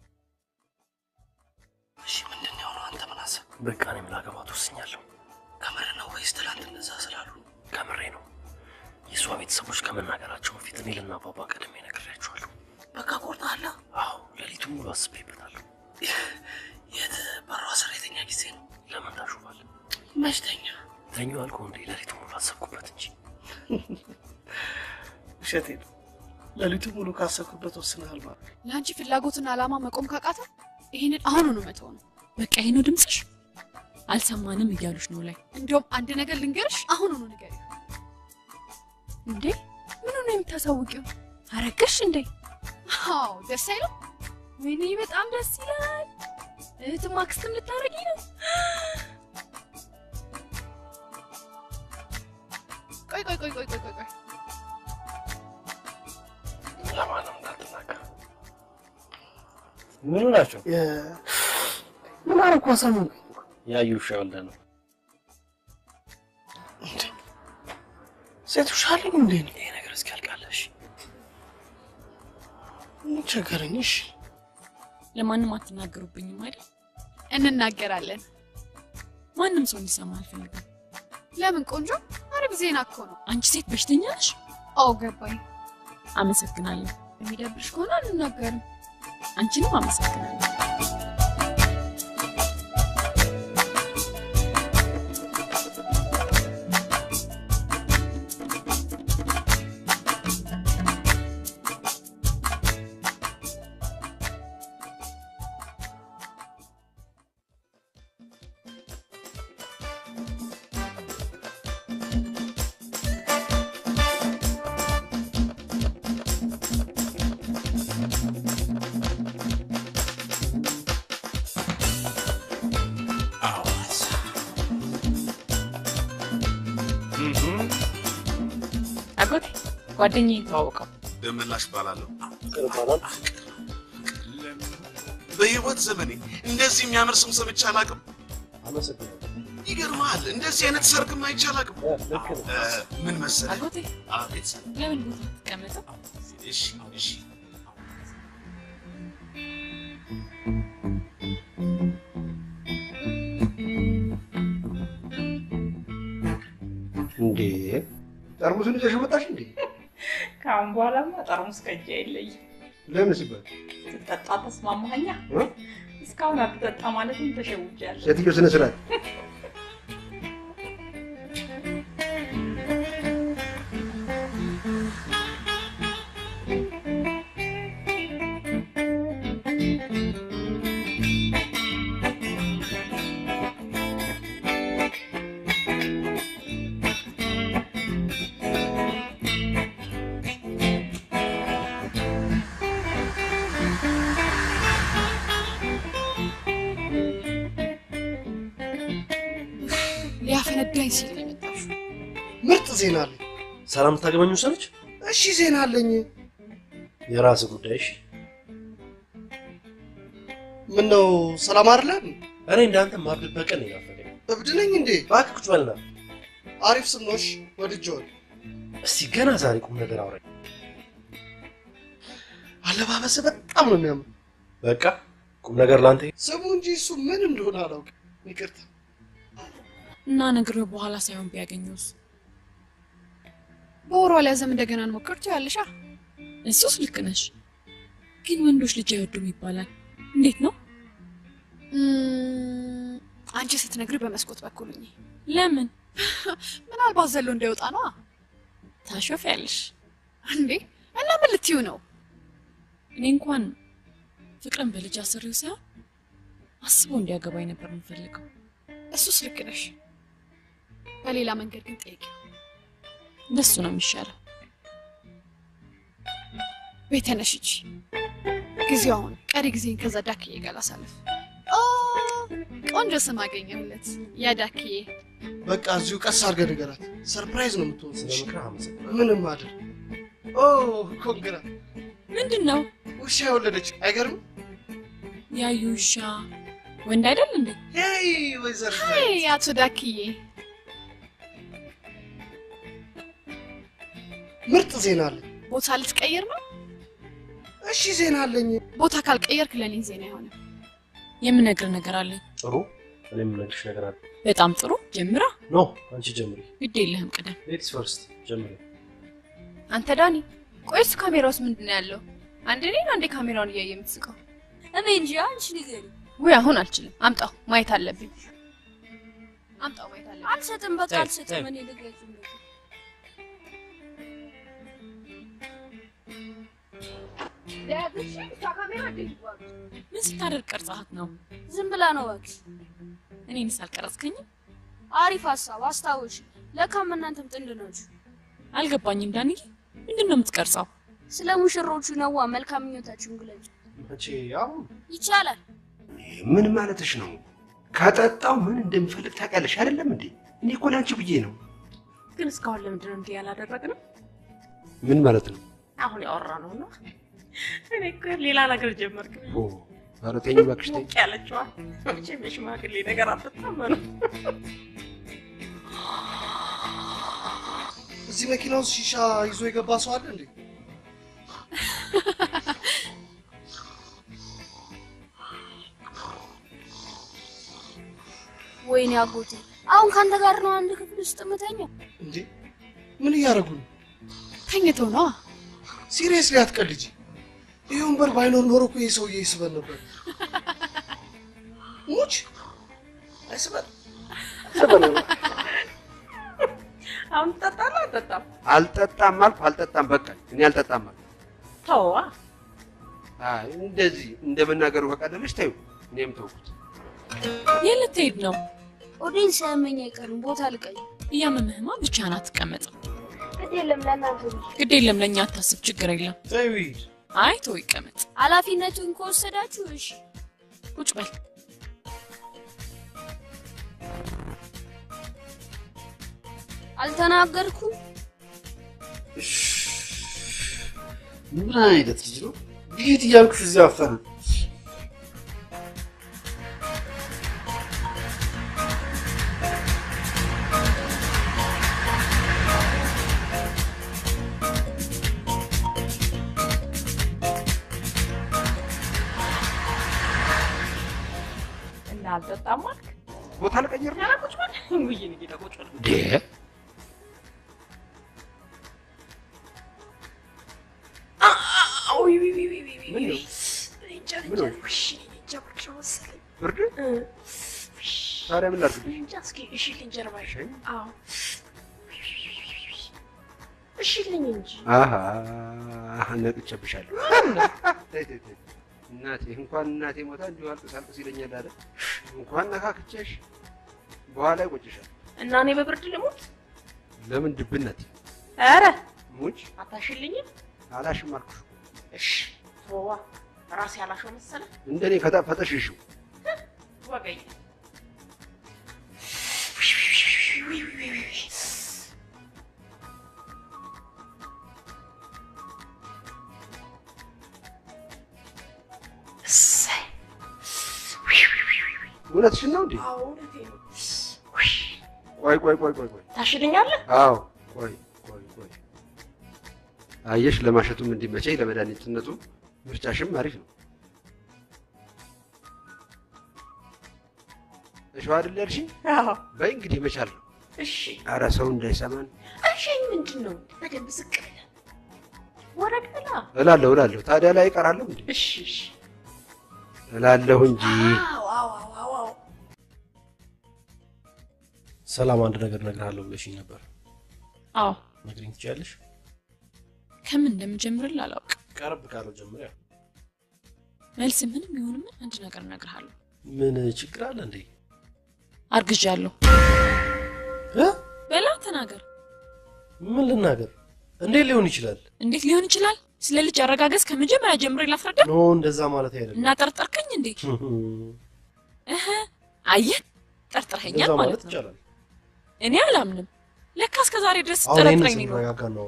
Speaker 13: እሺ ምንድን ነው አንተ ምን አሰብክ? በቃ እኔም ላገባት ወስኛለሁ። ከምር ነው ወይስ ትላንት እንደዛ ስላሉ? ከምሬ ነው። የሷ ቤተሰቦች ከመናገራቸው በፊት እኔ ለናባባ ቀድሜ ነግሬያቸዋለሁ። በቃ ቆርጣለሁ። አዎ ሌሊቱን ሙሉ አስቤበታለሁ። የት በሯ ስር የተኛ ጊዜ ነው። ለምን ታሹፋለህ? መች ተኛ አልኩህ እንዴ? ሌሊቱን ሙሉ አሰብኩበት እንጂ።
Speaker 5: ውሸቴን ነው። ሌሊቱን ሙሉ ካሰብኩበት ወስነሃል ማለት።
Speaker 2: ለአንቺ ፍላጎትና አላማ መቆም ካቃተ ይሄንን አሁኑኑ መተው ነው። በቃ ይሄ ነው ድምጽሽ? አልሰማንም እያሉሽ ነው ላይ። እንደውም አንድ ነገር ልንገርሽ፣ አሁን ነው ንገሪ።
Speaker 1: እንዴ ምን ነው የምታሳውቂው? አረገሽ እንዴ?
Speaker 2: አዎ ደስ አይለው?
Speaker 1: ወይኔ በጣም ደስ ይላል። እህትም አክስትም ልታረጊ ነው?
Speaker 2: ቆይ
Speaker 13: ለማንም እንዳትናገር። ምን ናቸው?
Speaker 10: ምን አረኩ? አሰሙኝ።
Speaker 13: ያዩሽ ወልደ ነው።
Speaker 10: ሴቶች አለኝ እንዴ?
Speaker 13: ይሄ ነገር እስኪያልቃለሽ
Speaker 10: ምን ቸገረኝሽ?
Speaker 1: ለማንም አትናገሩብኝም አይደል?
Speaker 2: እንናገራለን።
Speaker 1: ማንም ሰው እንዲሰማ አልፈልግም።
Speaker 2: ለምን ቆንጆ? አሪፍ ዜና እኮ ነው።
Speaker 1: አንቺ ሴት በሽተኛ ነሽ?
Speaker 2: አዎ ገባኝ።
Speaker 1: አመሰግናለሁ። የሚደብርሽ ከሆነ አልናገርም። አንቺንም አመሰግናለሁ። አጎቴ ጓደኛዬ ተዋወቀው።
Speaker 12: ደመላሽ እባላለሁ። በህይወት ዘመኔ እንደዚህ የሚያምር ስም ሰምቼ አላውቅም።
Speaker 13: አመሰግናለሁ።
Speaker 12: ይገርማል። እንደዚህ አይነት ሰርግም አይቼ አላውቅም። ምን መሰለህ?
Speaker 1: አጎቴ
Speaker 12: አቤት።
Speaker 1: ለምን ቦታ ተቀመጠ?
Speaker 12: እሺ እሺ።
Speaker 10: እንዴ ጠርሙሱን ይዘሽ መጣሽ እንዴ?
Speaker 11: ከአሁን በኋላማ ጠርሙስ ከእጄ አይለይም።
Speaker 10: ለምን ሲባል
Speaker 11: ስትጠጣ ተስማማኸኛ? እስካሁን አትጠጣ ማለትም ተሸውጃለሁ።
Speaker 10: ሴትዮ ስነ ስርዓት።
Speaker 2: ሊያፈነዳኝ ሲል ነው የመጣሽው።
Speaker 10: ምርጥ ዜና አለኝ።
Speaker 13: ሰላም ታገበኙ ሰለች?
Speaker 10: እሺ ዜና አለኝ።
Speaker 13: የራስ ጉዳይ። እሺ
Speaker 10: ምን ነው ሰላም አይደለም?
Speaker 13: እኔ እንዳንተ ማብድ በቀን ይናፈቀኝ።
Speaker 10: እብድ ነኝ እንዴ?
Speaker 13: እባክህ ቁጭ በልና።
Speaker 10: አሪፍ ስም ነው። እሺ ወድጄዋለሁ።
Speaker 13: እስቲ ገና ዛሬ ቁም ነገር አውራኝ።
Speaker 10: አለባበስህ በጣም ነው የሚያምር።
Speaker 13: በቃ ቁም ነገር ላንተ።
Speaker 10: ስሙ እንጂ እሱ ምን እንደሆነ አላውቅም። ይቅርታ።
Speaker 1: እና ነግሬው በኋላ ሳይሆን ቢያገኘውስ?
Speaker 2: በወሯ ሊያዘም እንደገና እንሞክር ትያለሻ?
Speaker 1: እሱስ ልክ ነሽ፣ ግን ወንዶች ልጅ አይወዱም ይባላል። እንዴት ነው?
Speaker 2: አንቺ ስትነግሪ በመስኮት በኩል ሁኚ።
Speaker 1: ለምን?
Speaker 2: ምናልባት ዘሎ እንዳይወጣ ነዋ።
Speaker 1: ታሾፊያለሽ
Speaker 2: እንዴ? እና ምን ልትዩ ነው?
Speaker 1: እኔ እንኳን ፍቅርን በልጅ አሰሪው ሳይሆን አስቦ እንዲያገባኝ ነበር የምፈልገው።
Speaker 2: እሱስ ልክ ነሽ። በሌላ መንገድ ግን ጠይቂ።
Speaker 1: እንደሱ ነው የሚሻለው።
Speaker 2: ቤተነሽ እጂ ጊዜው አሁን ቀሪ ጊዜን ከዛ ዳክዬ ጋር ላሳልፍ። ቆንጆ ስም አገኘሁለት፣ ያ ዳክዬ።
Speaker 10: በቃ እዚሁ ቀስ አድርገህ ንገራት። ሰርፕራይዝ ነው የምትሆን።
Speaker 13: ስለምክር አመሰግናለሁ።
Speaker 10: ምንም አይደል። ኦ ኮንግራ።
Speaker 1: ምንድን ነው?
Speaker 10: ውሻ የወለደች አይገርም?
Speaker 1: ያዩ ውሻ ወንድ አይደል እንዴ?
Speaker 10: ሄይ ወይዘር
Speaker 2: ሄይ አቶ ዳክዬ፣
Speaker 10: ምርጥ ዜና አለኝ።
Speaker 2: ቦታ ልትቀይር ነው?
Speaker 10: እሺ ዜና አለኝ።
Speaker 2: ቦታ ካልቀየርክ ለኔ ዜና ይሆነ።
Speaker 1: የምነግር ነገር አለኝ።
Speaker 13: ጥሩ። እኔ የምነግርሽ ነገር አለ።
Speaker 1: በጣም ጥሩ። ጀምራ።
Speaker 13: ኖ አንቺ ጀምሪ።
Speaker 1: ግድ የለህም ቅደም።
Speaker 13: ሌዲስ ፈርስት። ጀምሪ።
Speaker 6: አንተ ዳኒ፣ ቆይስ ካሜራውስ ምንድን ነው ያለው? አንዴ እኔን አንዴ ካሜራውን እያየ የምትስቀው? እኔ እንጂ አንቺ ንገሪ። ወይ አሁን አልችልም። አምጣው፣ ማየት አለብኝ። አምጣው፣ ማየት አለብኝ። አልሰጥም፣ በቃ አልሰጥም። እኔ ልገጭ
Speaker 8: ለያዝሽ ካሜራ ደጅዋል
Speaker 1: ምን ስታደርግ ቀርጻት ነው?
Speaker 8: ዝም ብላ ነው እባክሽ።
Speaker 1: እኔንስ አልቀረጽከኝም?
Speaker 8: አሪፍ ሀሳብ አስታውሽ። ለካም እናንተም ጥንድ ናችሁ።
Speaker 1: አልገባኝም ዳኒ። ምንድነው የምትቀርጸው?
Speaker 8: ስለ ሙሽሮቹ ነዋ። መልካም ምኞታችሁን ግለጹ።
Speaker 10: መቼ ያው
Speaker 8: ይቻላል።
Speaker 14: ምን ማለትሽ ነው? ከጠጣው ምን እንደምፈልግ ታውቂያለሽ አይደለም እንዴ? እኔ እኮ ላንቺ ብዬ ነው።
Speaker 1: ግን እስካሁን ለምንድን ነው እንዲህ ያላደረግነው?
Speaker 14: ምን ማለት ነው?
Speaker 1: አሁን ያወራነው ነው። እኔ እኮ ሌላ ነገር ጀመርክ።
Speaker 14: ኧረ ተይኝ እባክሽ ተይኝ።
Speaker 1: ያለችዋ መቼም የሽማግሌ ነገር አትታመኑ።
Speaker 10: እዚህ መኪና ውስጥ ሺሻ ይዞ የገባ ሰው አለ እንዴ?
Speaker 8: ወይኔ አጎቴ፣ አሁን ካንተ ጋር ነው አንድ ክፍል ውስጥ የምተኛው?
Speaker 10: እንዴ ምን እያደረጉ ነው?
Speaker 2: ተኝተው ነው።
Speaker 10: ሲሪየስሊ አትቀልጂ። ይሄ ወንበር ባይኖር ኖሮ እኮ ይሄ ሰውዬ ይስበን ነበር። ሙች አይስበን አይስበን።
Speaker 1: አሁን ተጣጣላ አልጠጣም?
Speaker 14: አልጠጣም አልኩ አልጠጣም። በቃ እኔ አልጠጣም አልኩ።
Speaker 1: ተዋ።
Speaker 14: አይ እንደዚህ እንደመናገሩ ፈቃደልሽ ተይው። እኔም ተውኩት።
Speaker 1: የት ልትሄድ ነው?
Speaker 8: ኦዲንስ ያመኝ አይቀርም። ቦታ ልቀይ።
Speaker 1: እያመመህማ ብቻህን አትቀመጥም።
Speaker 8: ግድ የለም ለእናንተ
Speaker 1: ግድ የለም ለእኛ አታስብ። ችግር የለም።
Speaker 10: ተይው።
Speaker 1: አይ ተው ይቀመጥ።
Speaker 8: ኃላፊነቱን ከወሰዳችሁ እሺ
Speaker 1: ቁጭ በል።
Speaker 8: አልተናገርኩም።
Speaker 10: ምን አይነት ልጅ ነው? ዲት እያልኩሽ እዚህ አፈረ።
Speaker 1: እና አልጠጣም አልክ?
Speaker 14: ቦታ ልቀይር ነው።
Speaker 1: ቁጭ በል። ውይ እኔ ጌታ ቁጭ በል።
Speaker 14: ብርድ ታዲያ ምን ላድርግልሽ?
Speaker 1: እስኪ እሺ ልንጀርባሽ። አዎ እሺ ልኝ እንጂ።
Speaker 14: አሃ ነቅቼብሻለሁ። እናቴ እንኳን እናቴ ሞታ እንዲሁ አልቅስ ይለኛል አይደል? እንኳን ነካክቼሽ በኋላ ይቆጭሻል።
Speaker 1: እና እኔ በብርድ ልሞት?
Speaker 14: ለምን ድብነት?
Speaker 1: ኧረ
Speaker 14: ሙች
Speaker 1: አታሽልኝም?
Speaker 14: አላሽም አልኩሽ።
Speaker 1: እሺ ተዋ። ራሴ ያላሽው መሰለ።
Speaker 14: እንደኔ ከጣፈጠሽ እሺ
Speaker 1: ወገኝ
Speaker 14: እውነትሽን ነው እንዴ?
Speaker 1: አዎ እውነቴን ነው።
Speaker 14: ቆይ
Speaker 1: ታሽልኛለህ?
Speaker 14: አዎ ቆይ አየሽ፣ ለማሸቱም እንዲመቸኝ ለመድኃኒትነቱ ምርጫሽም አሪፍ ነው። እሺ አይደል ያልሽኝ?
Speaker 1: አዎ
Speaker 14: በይ እንግዲህ መቻል ነው።
Speaker 1: እሺ
Speaker 14: ኧረ ሰው እንዳይሰማን።
Speaker 1: እሺ ምንድን ነው? በደንብ ዝቅ ብለህ ወረድ ብላ
Speaker 14: እላለሁ። ታዲያ ላይ እቀራለሁ እንዴ?
Speaker 1: እሺ
Speaker 14: እላለሁ እንጂ።
Speaker 1: አዎ
Speaker 13: ሰላም፣ አንድ ነገር እነግርሃለሁ ብለሽኝ ነበር።
Speaker 1: አዎ
Speaker 13: ነግሪኝ ትችያለሽ?
Speaker 1: ከምን እንደምጀምርልህ አላውቅም።
Speaker 13: ቀረብ ካለው ጀምሪያ።
Speaker 1: መልስ ምንም ይሁን ምን አንድ ነገር እነግርሃለሁ።
Speaker 13: ምን ችግር አለ እንዴ?
Speaker 1: አርግዣለሁ። በላ ተናገር።
Speaker 13: ምን ልናገር? እንዴት ሊሆን ይችላል?
Speaker 1: እንዴት ሊሆን ይችላል? ስለ ልጅ አረጋገዝ ከመጀመሪያ ጀምሬ ላስረዳ?
Speaker 13: ኖ እንደዛ ማለት አይደለም።
Speaker 1: እና ጠርጠርከኝ እንዴ? አየህ ጠርጥረኸኛል ማለት ነው።
Speaker 13: ይቻላል።
Speaker 1: እኔ አላምንም። ለካ እስከ ዛሬ ድረስ ጠረጥረኝ ነው።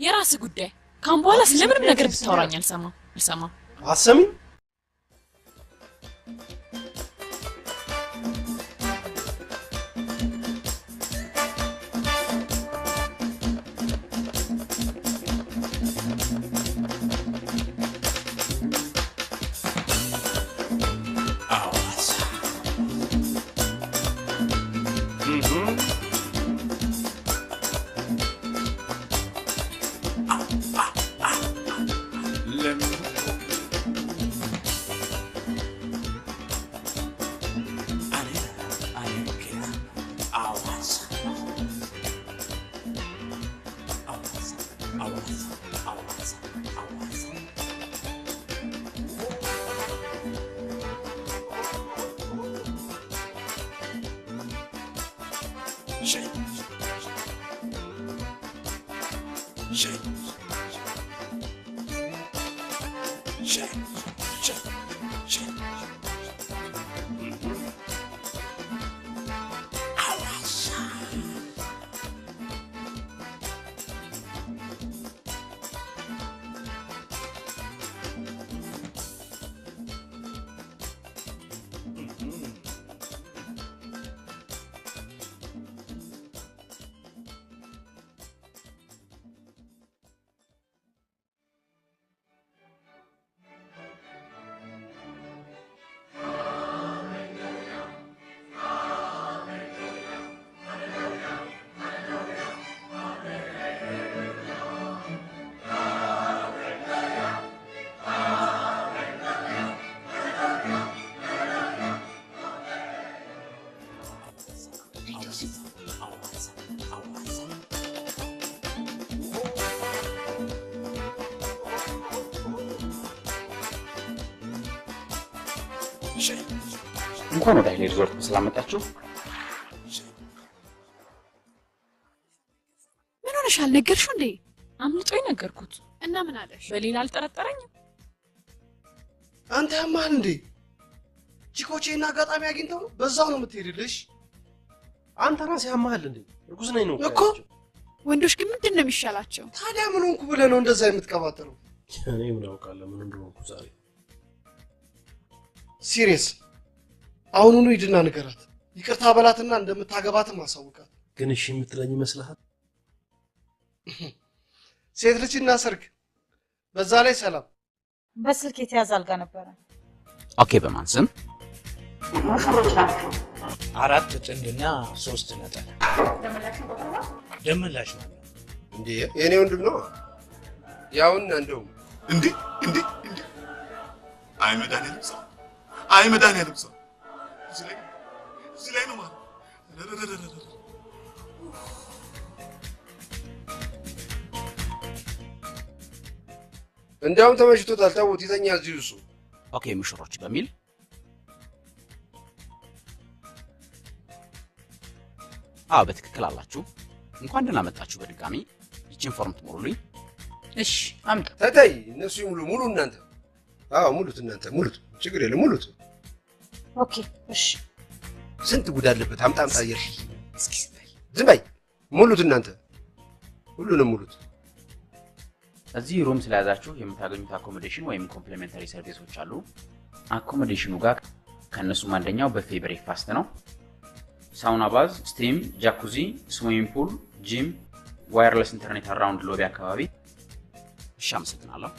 Speaker 1: የራስህ ጉዳይ። ካሁን በኋላ ስለምንም ነገር ብታወራኝ አልሰማም።
Speaker 13: አሰሚኝ?
Speaker 18: እንኳን ወደ ኃይሌ ሪዞርት በሰላም መጣችሁ።
Speaker 2: ምን ሆነሻል? ነገርሽው እንዴ?
Speaker 1: አምልጦኝ ነገርኩት
Speaker 2: እና ምን አለሽ?
Speaker 1: በሌላ አልጠረጠረኝም።
Speaker 10: አንተ ያማል እንዴ? ቺኮቼና አጋጣሚ አግኝተው ነው በዛው ነው የምትሄድልሽ?
Speaker 13: አንተ ራስህ ያማል እንዴ? እርጉዝ ነኝ ነው
Speaker 10: እኮ።
Speaker 2: ወንዶች ግን ምንድን ነው የሚሻላቸው?
Speaker 10: ታዲያ ምን ሆንኩ ብለህ ነው እንደዛ የምትቀባጥረው?
Speaker 13: እኔ ምን አውቃለሁ ምን እንደሆንኩ ዛሬ።
Speaker 10: ሲሪየስ አሁኑኑ ሂድና ንገራት። ይቅርታ በላትና እንደምታገባትም አሳውቃት።
Speaker 13: ግን እሺ የምትለኝ ይመስልሃል?
Speaker 10: ሴት ልጅና ሰርግ በዛ ላይ ሰላም።
Speaker 15: በስልክ የተያዘ አልጋ ነበረ።
Speaker 18: ኦኬ፣ በማን ስም?
Speaker 15: ሙሽሮች ናቸው።
Speaker 4: 4 ጥንድና 3 ነጠላ። ደመላሽ ነው
Speaker 14: እንዴ? የኔ ወንድም ነው ያውና እንደው
Speaker 12: እንዴ እንዴ እንዴ! አይ መድኃኒዓለም ሰው፣ አይ መድኃኒዓለም ሰው እዚህ ላይ ነው ማለት
Speaker 14: እንዲያውም ተመችቶታል። ተውት፣ ይተኛ እዚሁ እሱ።
Speaker 18: ኦኬ፣ ሙሽሮች በሚል በትክክል አላችሁ። እንኳን ደህና መጣችሁ በድጋሚ። ይቺን ፎርም ትሞሉልኝ።
Speaker 6: እሺ፣ አምጣ።
Speaker 14: ተታይ እነሱ ይሙሉ። ሙሉ እናንተ። ሙሉት እናንተ፣ ሙሉት። ችግር የለም ሙሉት።
Speaker 15: ኦኬ፣ እሺ።
Speaker 14: ስንት ጉድ አለበት። አምጣ እያልሽ እስኪ ዝም በይ። ሙሉት እናንተ፣ ሁሉንም ሙሉት።
Speaker 18: እዚህ ሩም ስለያዛችሁ የምታገኙት አኮሞዴሽን ወይም ኮምፕሊሜንታሪ ሰርቪሶች አሉ። አኮሞዴሽኑ ጋር ከእነሱም አንደኛው በፌ ብሬክፋስት ነው። ሳውና ባዝ፣ ስቲም፣ ጃኩዚ፣ ስዊሚንግ ፑል፣ ጂም፣ ዋየርለስ ኢንተርኔት አራውንድ ሎቢ አካባቢ። እሺ፣ አመሰግናለሁ።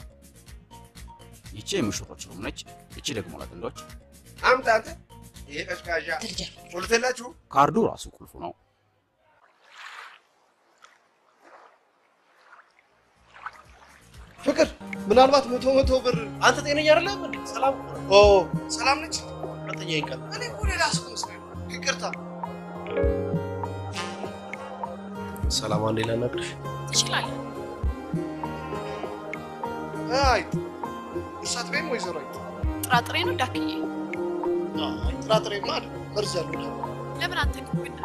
Speaker 18: ይቺ የሙሽሮች ሩም ነች። ይቺ ደግሞ ለጥንዶች።
Speaker 14: አምጣ አንተ። ይሄ ቀዝቃዣ ቁልፍ የላችሁ?
Speaker 18: ካርዱ ራሱ ቁልፉ ነው።
Speaker 10: ፍቅር ምናልባት መቶ ብር። አንተ ጤነኛ አይደለም እንዴ? ሰላም ሰላም ነች። ሁለተኛ ይቀር። እኔ እኮ ሌላ ሰው መስሎኝ። ይቅርታ።
Speaker 13: ሰላም፣ አንዴ ላናግርሽ
Speaker 2: ትችላለህ?
Speaker 10: አይ እርሳት ቤት ወይዘሮ አይ
Speaker 2: ጥራጥሬ ነው ዳክዬ።
Speaker 10: ጥራጥሬማ አይደል መርዝ ያለው ነው።
Speaker 2: ለምን አንተ ግብና?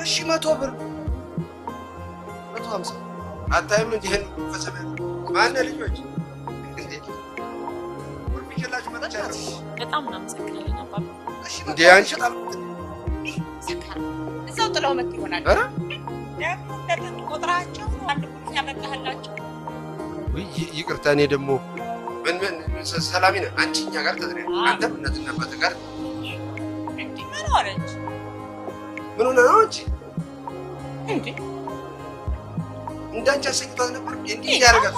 Speaker 10: እሺ 100 ብር 150
Speaker 14: አታይም እንጂ ይሄን ፈሰመ ማን ልጆች እንዴ ሁሉ ይችላችሁ መጣቻለሁ።
Speaker 1: በጣም እናመሰግናለን አባባ።
Speaker 10: እሺ
Speaker 14: እንዴ አንቺ ታልኩት
Speaker 11: እዛው ጥለው መጥ ይሆናል።
Speaker 14: አረ
Speaker 11: ደግሞ እንደጥንት ቆጥራቸው አንድ ቁልፍ ያመጣህላቸው።
Speaker 14: ይቅርታ፣ እኔ ደግሞ ምን ሰላሚ ነህ አንቺ እኛ ጋር ተዝረህ አንተም እናትና አባትህ ጋር
Speaker 11: እንዴ ምን ሆነች?
Speaker 14: ምን ሆነ ነው አንቺ
Speaker 11: እንዴ
Speaker 14: እንዳንቺ አሰኝቷት ነበር እንዴ ያረጋት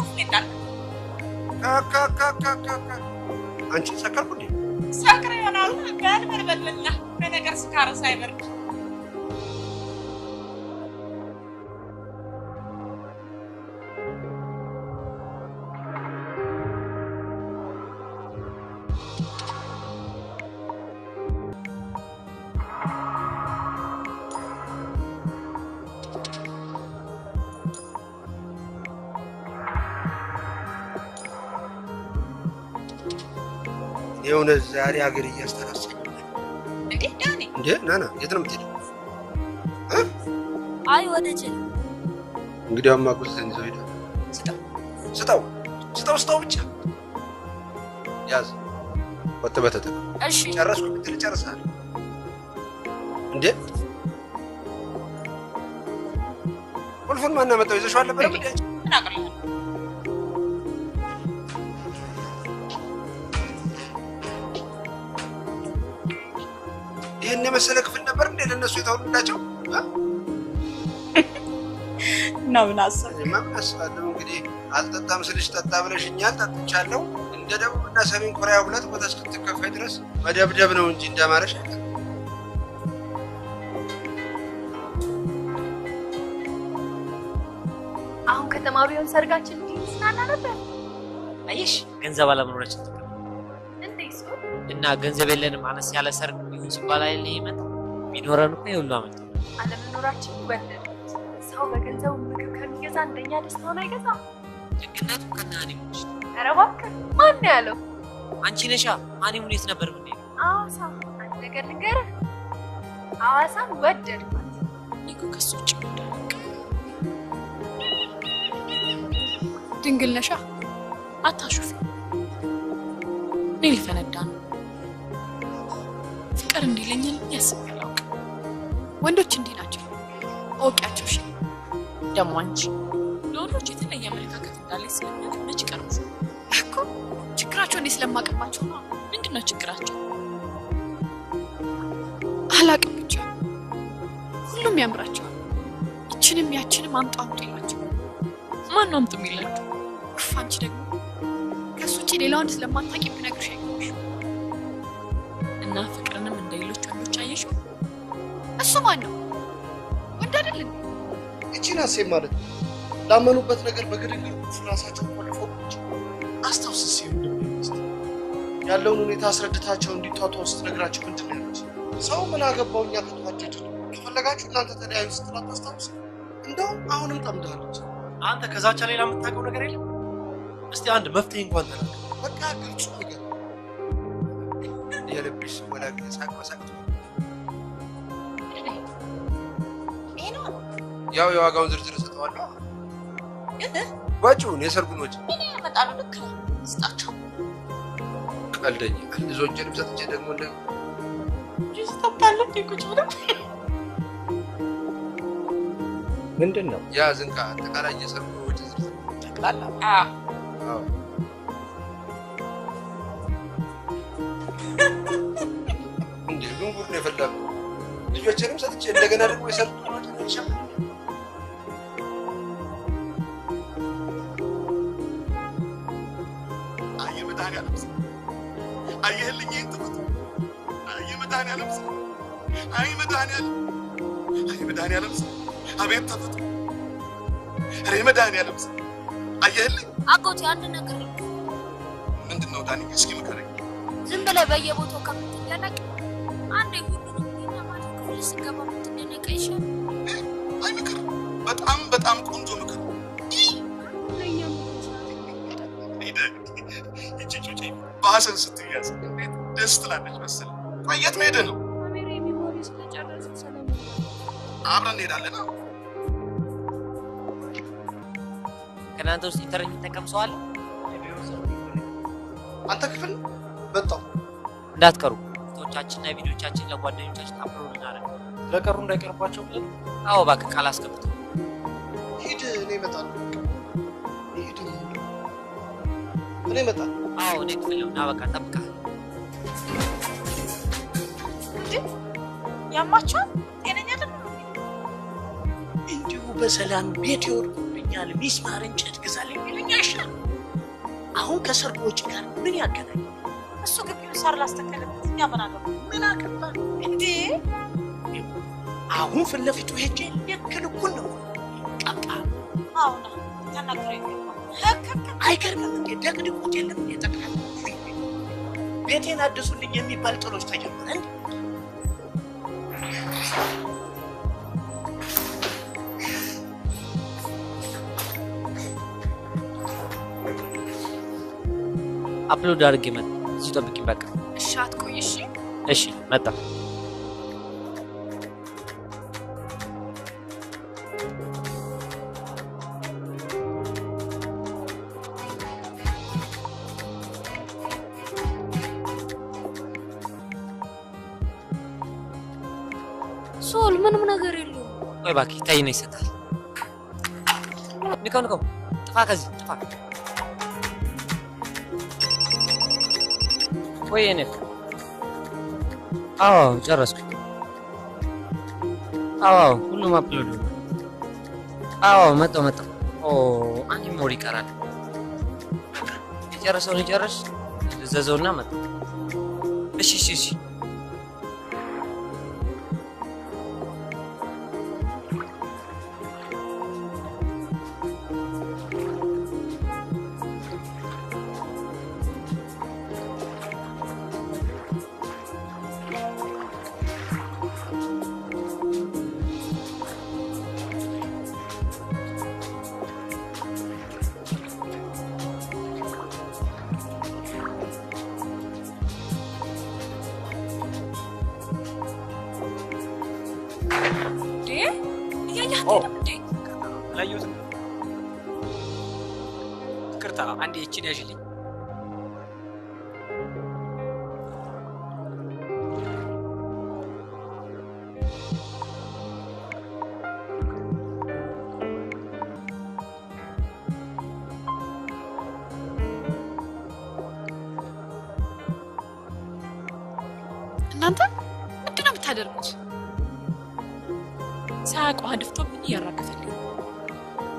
Speaker 14: አንቺ ሰከርኩ እንዴ?
Speaker 11: ሰክረ ይሆናል። በልበልበልና በነገር ስካር ሳይበርድ
Speaker 14: የሆነ ዛሬ ሀገር እያስተራሰኝ
Speaker 11: እንዴ ዳኒ
Speaker 14: እንዴ ናና የት ነው የምትሄደው?
Speaker 8: አይ ወደ ጀል
Speaker 14: እንግዲህ አማቁስ ዘንዘው ሄደ።
Speaker 11: ስጠው
Speaker 14: ስጠው ብቻ ያዝ። ወጥተህ ተጠቀም።
Speaker 1: እሺ
Speaker 14: ጨረስኩ ብትል ጨርሰሃል እንዴ? ቁልፉን ማን አመጣው? ይዘሽው አልነበረም እንዴ?
Speaker 1: ምን አቅልህ?
Speaker 14: ይሄን የመሰለ ክፍል ነበር እንዴ ለነሱ የተውላቸው?
Speaker 1: እና ምን አሰብህ?
Speaker 14: ምን አስባለሁ እንግዲህ አልጠጣም ስልሽ ጠጣ ብለሽኛል። ጠጥቻለሁ። እንደ ደቡብና ሰሜን ኮሪያ ሁለት ቦታ እስክትከፋይ ድረስ መደብደብ ነው እንጂ እንዳማረሽ አይደለም።
Speaker 6: አሁን ከተማ ቢሆን ሰርጋችን እንስናና ነበር።
Speaker 17: አየሽ ገንዘብ አለመኖራችን
Speaker 6: እንዴት ነው?
Speaker 17: እና ገንዘብ የለንም አነስ ያለ ሰርግ ቢሆን ሲባል አይደል ይመጣ ቢኖረን እኮ ይሁሉ አመጣ
Speaker 6: አለመኖራችን ወደድኩት። ሰው በገንዘቡ ምግብ ከሚገዛ እንደኛ ደስታውን አይገዛም።
Speaker 17: ደግነቱ ከናኒሙሽ
Speaker 6: ኧረ እባክህ ማን ያለው?
Speaker 17: አንቺ ነሻ። ሃኒሙን የት ነበር ምን?
Speaker 6: ሐዋሳ። አንድ ነገር ልንገርህ፣ ሐዋሳን ወደድኳት።
Speaker 2: እኮ ከሱ ውጭ ድንግል ነሻ። አታሹፊ። እኔ ልፈነዳ ነው። ፍቅር እንዲለኛል ያስባል። ወንዶች እንዲህ ናቸው። አውቂያቸው። እሺ
Speaker 1: ደግሞ አንቺ ለወንዶች የተለየ አመለካከት እንዳለ ስለሚያውቅ ነጭ ቀርቡ
Speaker 2: እኮ ችግራቸው እንዴ ስለማቀባቸው ነው።
Speaker 1: ምንድነው ችግራቸው?
Speaker 2: አላቅም ብቻ ሁሉም ያምራቸዋል። ይችንም ያችንም አምጡ አምጡ ይላቸው።
Speaker 1: ማን ነው አምጡ የሚላቸው?
Speaker 2: ኡፍ አንቺ ደግሞ ከሱ ውጪ ሌላ ወንድ ስለማታውቂ ብነግርሽ አይገባሽም።
Speaker 1: እና ፍቅርንም እንደ ሌሎች ወንዶች አየሽው?
Speaker 2: እሱ ማን ነው? ወንድ አይደል እንዴ?
Speaker 10: እቺን አሴብ ማለት ነው። ላመኑበት ነገር በግድግር ራሳቸው ቆልፈው አስታውስ ሲሆን ያለውን ሁኔታ አስረድታቸው እንዲቷጡ ስትነግራቸው ምንድን ነው ያሉት? ሰው ምን አገባው እኛ ከተዋደድ ከፈለጋችሁ እናንተ ተለያዩ ስትላት አስታውስ። እንደውም አሁንም ጠምዳለች።
Speaker 13: አንተ ከዛቻ ሌላ የምታውቀው ነገር የለም? እስቲ አንድ መፍትሄ እንኳን ተናገር።
Speaker 10: በቃ ግልጹ ነገር
Speaker 14: የልብሽ ወላጅ ሳቅ መሳቅት ያው የዋጋውን ዝርዝር ሰጠዋለሁ። ወጪውን የሰርጉን ወጪ
Speaker 1: ምን ያመጣሉ? ልክ ነው ስጣቸው።
Speaker 14: ቀልደኛ ልጆችንም ሰጥቼ ደግሞ እንደ
Speaker 1: ጁስ ጠጣለሁ ቁጭ ብለው
Speaker 14: ምንድን ነው ያ ዝንቃ አጠቃላይ የሰርጉ ወጪ ዝርዝር
Speaker 1: ጠቅላላ?
Speaker 14: አዎ እንዴ ግን ጉድ ነው የፈላኩት። ልጆችንም ሰጥቼ እንደገና ደግሞ የሰርጉን ወጪ ልሸፍን
Speaker 12: አየህልኝ ይህን ትምህርት መድኃኒዓለም ስም መድኃኒዓለም ስም አቤት ተፈጥሮ መድኃኒዓለም ስም አየህልኝ።
Speaker 8: አጎቴ አንድ ነገር
Speaker 12: ምንድን ነው ዳኒ? እስኪ ምከረኝ።
Speaker 8: ዝም ብለህ በየቦታው ከምትደነቅ አንዴ ሁሉንም የማታ ክፍል ስገባ ምትደነቀ ይሻል።
Speaker 12: አይ ምክር፣ በጣም ቆንጆ ምክር። በሐሰን ስትያዝ እንዴት ደስ ትላለች መሰለህ። ቆይ የት መሄድህ ነው?
Speaker 8: ካሜራ የሚሞሪ ስለጨረሱ ሰላም
Speaker 12: አብረን እንሄዳለን።
Speaker 17: ከናንተ ውስጥ ኢንተርኔት የሚጠቀም ሰው አለ?
Speaker 10: አንተ ክፍል በጣም
Speaker 17: እንዳትቀሩ። ፎቶቻችንና ቪዲዮቻችን ለጓደኞቻችን አፕሎድ እናደርግ።
Speaker 13: ለቀሩ እንዳይቀርባቸው ብለን።
Speaker 17: አዎ እባክህ ቃል አስገብተው
Speaker 10: ሂድ። እኔ እመጣለሁ። ሂድ። እኔ እመጣለሁ።
Speaker 17: አዎ እኔ ክፍል ነው እና በቃ እጠብቅሃለሁ።
Speaker 15: ያማቸዋል። ጤነኛ አይደለም።
Speaker 4: እንዲሁ በሰላም ቤት ይወድቁብኛል፣ ሚስማር እንጨት ግዛልኝ የሚሉኝ አይሻልም? አሁን ከሰርጎች ጋር ምን ያገናኝ?
Speaker 15: እሱ ግቢውን ሳር ላስተከለበት እኛ ምን አገባን?
Speaker 4: ምን አገባን
Speaker 15: እንዴ?
Speaker 4: አሁን ፊት ለፊቱ ሄጄ ልክ ልኩን ነው ቀጣ።
Speaker 15: አሁን ተናግረኝ
Speaker 4: አይገርምም እንዴ? ደግድቁት የለም እንዴ? ጠቅላላ ቤቴን አድሱልኝ የሚባል ጥሎች ተጀመረ እንዴ?
Speaker 17: አፕሎድ አድርጌ መጣ። እዚህ ጠብቂኝ በቃ።
Speaker 2: እሺ አትቆይ። እሺ
Speaker 17: እሺ መጣ።
Speaker 8: ጨርሷል። ምንም ነገር የለውም።
Speaker 17: ቆይ እባክህ ይታይ ነው ይሰጣል። ንከው ጥፋ ከዚህ ጥፋ። ቆይ እኔ አዎ ጨረስኩ። አዎ ሁሉም አፕሎድ ነው። አዎ መጣው። ኦ አንድ ሞር ይቀራል። የጨረሰውን ይጨርስ ዘዘውና መጣ። እሺ
Speaker 19: አንዴ እቺን ያዥልኝ።
Speaker 2: እናንተ ምንድን ነው የምታደርጉት?
Speaker 1: ሳያውቀው አድፍቶብኝ እያራገፈልኝ።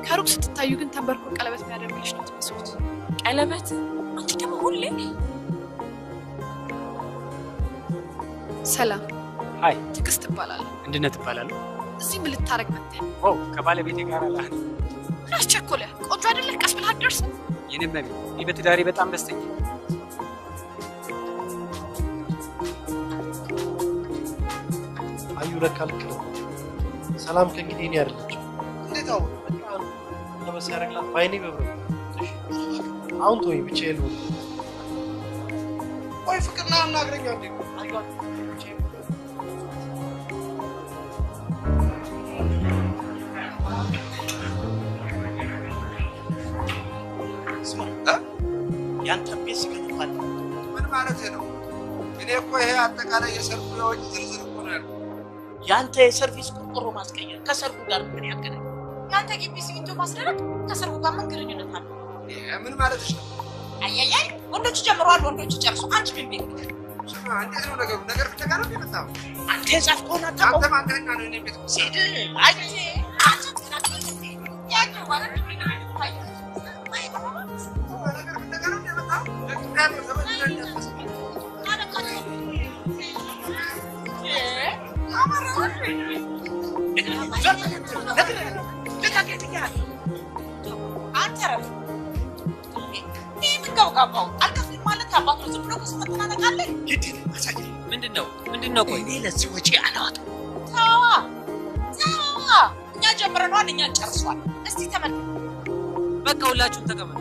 Speaker 2: ከሩቅ ስትታዩ ግን ተንበርኮ ቀለበት የሚያደርግልሽ ነው ትመስሉት።
Speaker 1: ቀለበት? አንቺ ደግሞ ሁሌ።
Speaker 2: ሰላም።
Speaker 19: ሃይ።
Speaker 2: ትዕግስት እባላለሁ።
Speaker 19: እንድነት እባላለሁ።
Speaker 2: እዚህ ምን ልታረግ መጥተህ?
Speaker 19: ኦ ከባለቤቴ ጋር አላህ
Speaker 2: ምን አስቸኮለህ? ቆንጆ አይደለህ? ቀስ ብለህ አትደርስም?
Speaker 19: የኔም ነኝ። እኔ በትዳሬ በጣም ደስተኛ።
Speaker 10: አዩ ለካ ልክ ነው። ሰላም ከእንግዲህ እኔ አይደለችም። እንዴት አወቅ? በቃ ለበስ ያደርግላት ባይኔ በብረ አሁን ተወኝ ብቻዬን ልሆን። ቆይ ፍቅር ና አናግረኝ አንዴ።
Speaker 4: ያንተ ቤት ሲከፋል ምን ማለት ነው? እኔ እኮ ይሄ አጠቃላይ የሰርጉ የወጪ ዝርዝር እኮ ነው ያልኩት። ያንተ የሰርቪስ ቆርቆሮ ማስቀየር ከሰርጉ ጋር ምን ያገናኝ?
Speaker 11: ያንተ ግቢ ሲሚንቶ ማስደረግ ከሰርጉ ጋር ምን ግንኙነት አለው?
Speaker 4: ምን ማለትሽ ነው?
Speaker 11: አያያይ ወንዶች ጀምረዋል፣ ወንዶች ጨርሱ። አንቺ ምን ቤት
Speaker 4: ስማ፣ እንዴት ነው ነገሩ? ነገር ብቻ ጋር ነው የመጣው።
Speaker 11: አንተ የጻፍከውን አታውቀውም?
Speaker 4: አንተ ማንተና ነው እኔ ቤት
Speaker 11: ሲድ አንቺ አንቺ ትናንት ያንተ ማለት ነው
Speaker 17: ምንድነው? ቆይ
Speaker 4: እኔ ለዚህ ወጪ አላወጣም።
Speaker 11: ተዋ እኛ ጀምረናል፣ እኛ ጨርሷል። እስቲ ተመልከቱ።
Speaker 17: በቃ ሁላችሁም ተቀመጡ።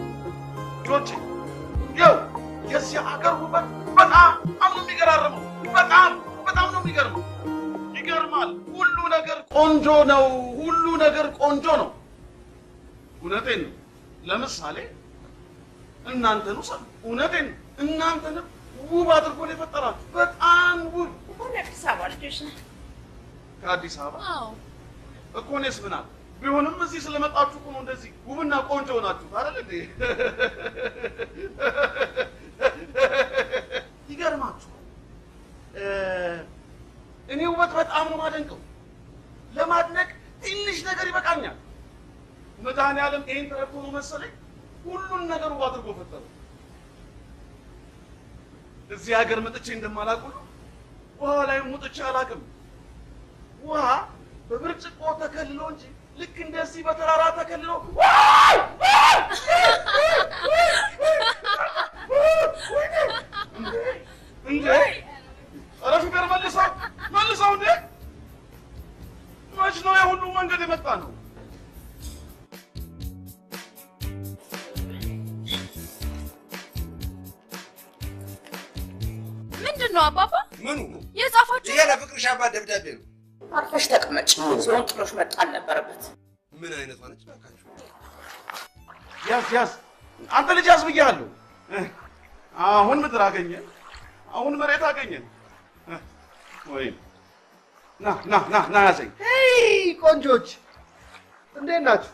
Speaker 5: ልጆቼ ይኸው የዚህ ሀገር ውበት በጣም ነው የሚገራርመው። በጣም ነው የሚገርመው። ይገርማል። ሁሉ ነገር ቆንጆ ነው። ሁሉ ነገር ቆንጆ ነው። እውነቴን ነው። ለምሳሌ እናንተን ውሰዱ። እውነቴን ነው። እናንተንም ውብ አድርጎ ነው የፈጠራችሁ። በጣም ውብ።
Speaker 11: አዲስ አበባ ልጆች ነን።
Speaker 5: ከአዲስ አበባ?
Speaker 11: አዎ
Speaker 5: እኮ እኔስ ምን አለ ቢሆንም እዚህ ስለመጣችሁ እኮ ነው እንደዚህ ውብና ቆንጆ ሆናችሁ አይደል እንዴ? ይገርማችሁ። እኔ ውበት በጣም ነው ማደንቀው። ለማድነቅ ትንሽ ነገር ይበቃኛል። መድኃኒዓለም ይሄን ተረድቶ ነው መሰለኝ ሁሉን ነገር ውብ አድርጎ ፈጠረው። እዚህ ሀገር መጥቼ እንደማላውቅ ሁሉ ውሃ ላይ ሙጥቼ አላውቅም። ውሃ በብርጭቆ ተከልሎ እንጂ ልክ እንደዚህ በተራራ ተከልሎ እንዴ! ኧረ ፍቅር መልሰው እንዴ! መች ነው የሁሉ መንገድ የመጣ ነው?
Speaker 11: ምንድን ነው አባባ?
Speaker 14: ምኑ
Speaker 11: የጻፋችሁ?
Speaker 14: ይሄ ለፍቅርሽ አባት ደብዳቤ ነው።
Speaker 11: አርፈሽ ተቀመጭ። ሲሆን ጥሎሽ መጣ አልነበረበት።
Speaker 14: ምን አይነት ሆነች ባካችሁ?
Speaker 5: ያዝ አንተ ልጅ ያዝ ብያለሁ። አሁን ምድር አገኘን፣ አሁን መሬት አገኘን። ወይ ና ያዘኝ። ቆንጆች እንዴት ናችሁ?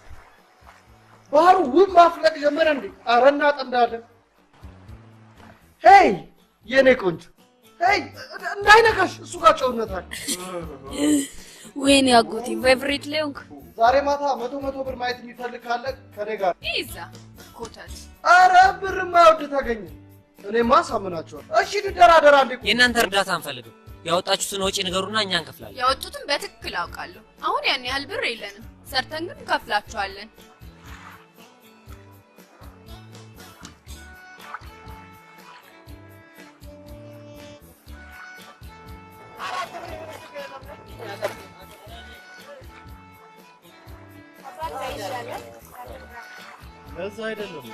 Speaker 5: ባህሩ ውብ ማፍለቅ ጀመረ እንዴ? ኧረ እናጠምዳለን። ሄይ የኔ ቆንጆ ሄይ እንዳይነካሽ፣ እሱ ጋር ጨውነት አለ።
Speaker 8: ወይኔ አጎቴ ፌቨሪት ሌንክ
Speaker 5: ዛሬ ማታ 100 ብር ማየት የሚፈልግ ካለ ከኔ ጋር
Speaker 2: ይዛ ኮተት።
Speaker 5: ኧረ ብር ማውድ ታገኘ። እኔማ ሳምናችኋል። እሺ እንደራደር አንዴ።
Speaker 17: የእናንተ እርዳታ አንፈልግም። ያወጣችሁትን ወጪ ንገሩና እኛ እንከፍላለን።
Speaker 2: ያወጡትን በትክክል አውቃለሁ። አሁን ያን ያህል ብር የለንም። ሰርተን ግን እንከፍላችኋለን።
Speaker 10: ለዛ አይደለም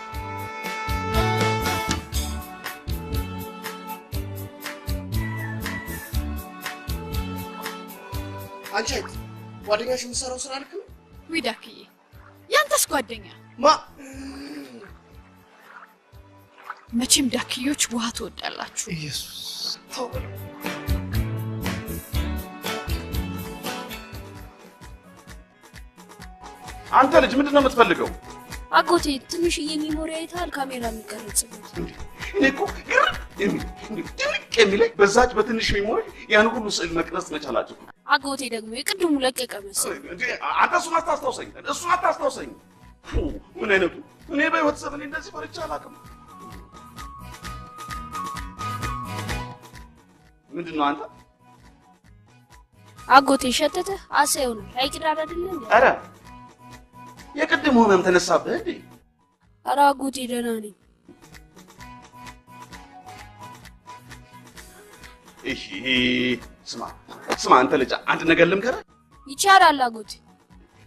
Speaker 5: አንቺ አይት ጓደኛሽ የምትሰራው ስራ ልክ ነው?
Speaker 2: ዊዳክዬ ያንተስ ጓደኛ መቼም ዳክዮች ውሃ ትወዳላችሁ።
Speaker 5: ኢየሱስ ተው በለው።
Speaker 12: አንተ ልጅ ምንድነው የምትፈልገው?
Speaker 8: አጎቴ ትንሽዬ ሚሞሪ አይተሃል? ካሜራ የሚቀርጽበት።
Speaker 12: እኔ እኮ ድንቅ የሚለኝ በዛች በትንሽ ሚሞሪ ያን ሁሉ ስዕል መቅረጽ መቻላቸው።
Speaker 8: አጎቴ ደግሞ የቅድሙ ለቀቀ መሰለኝ።
Speaker 12: አንተ እሱን አታስታውሰኝ። ምን አይነቱ! እኔ በህይወት ዘመኔ እንደዚህ ፈርቼ አላውቅም። ምንድነው አንተ?
Speaker 8: አጎቴ ሸተተ አሳየው ነው አይቅዳር አይደለ እንዴ?
Speaker 12: አረ የቅድሙ ህመም ተነሳብህ እንዴ?
Speaker 8: አረ አጎቴ ደህና ነኝ።
Speaker 12: እሺ ስማ አንተ ልጅ አንድ ነገር ልምከርህ።
Speaker 8: ይቻላል አጎቴ።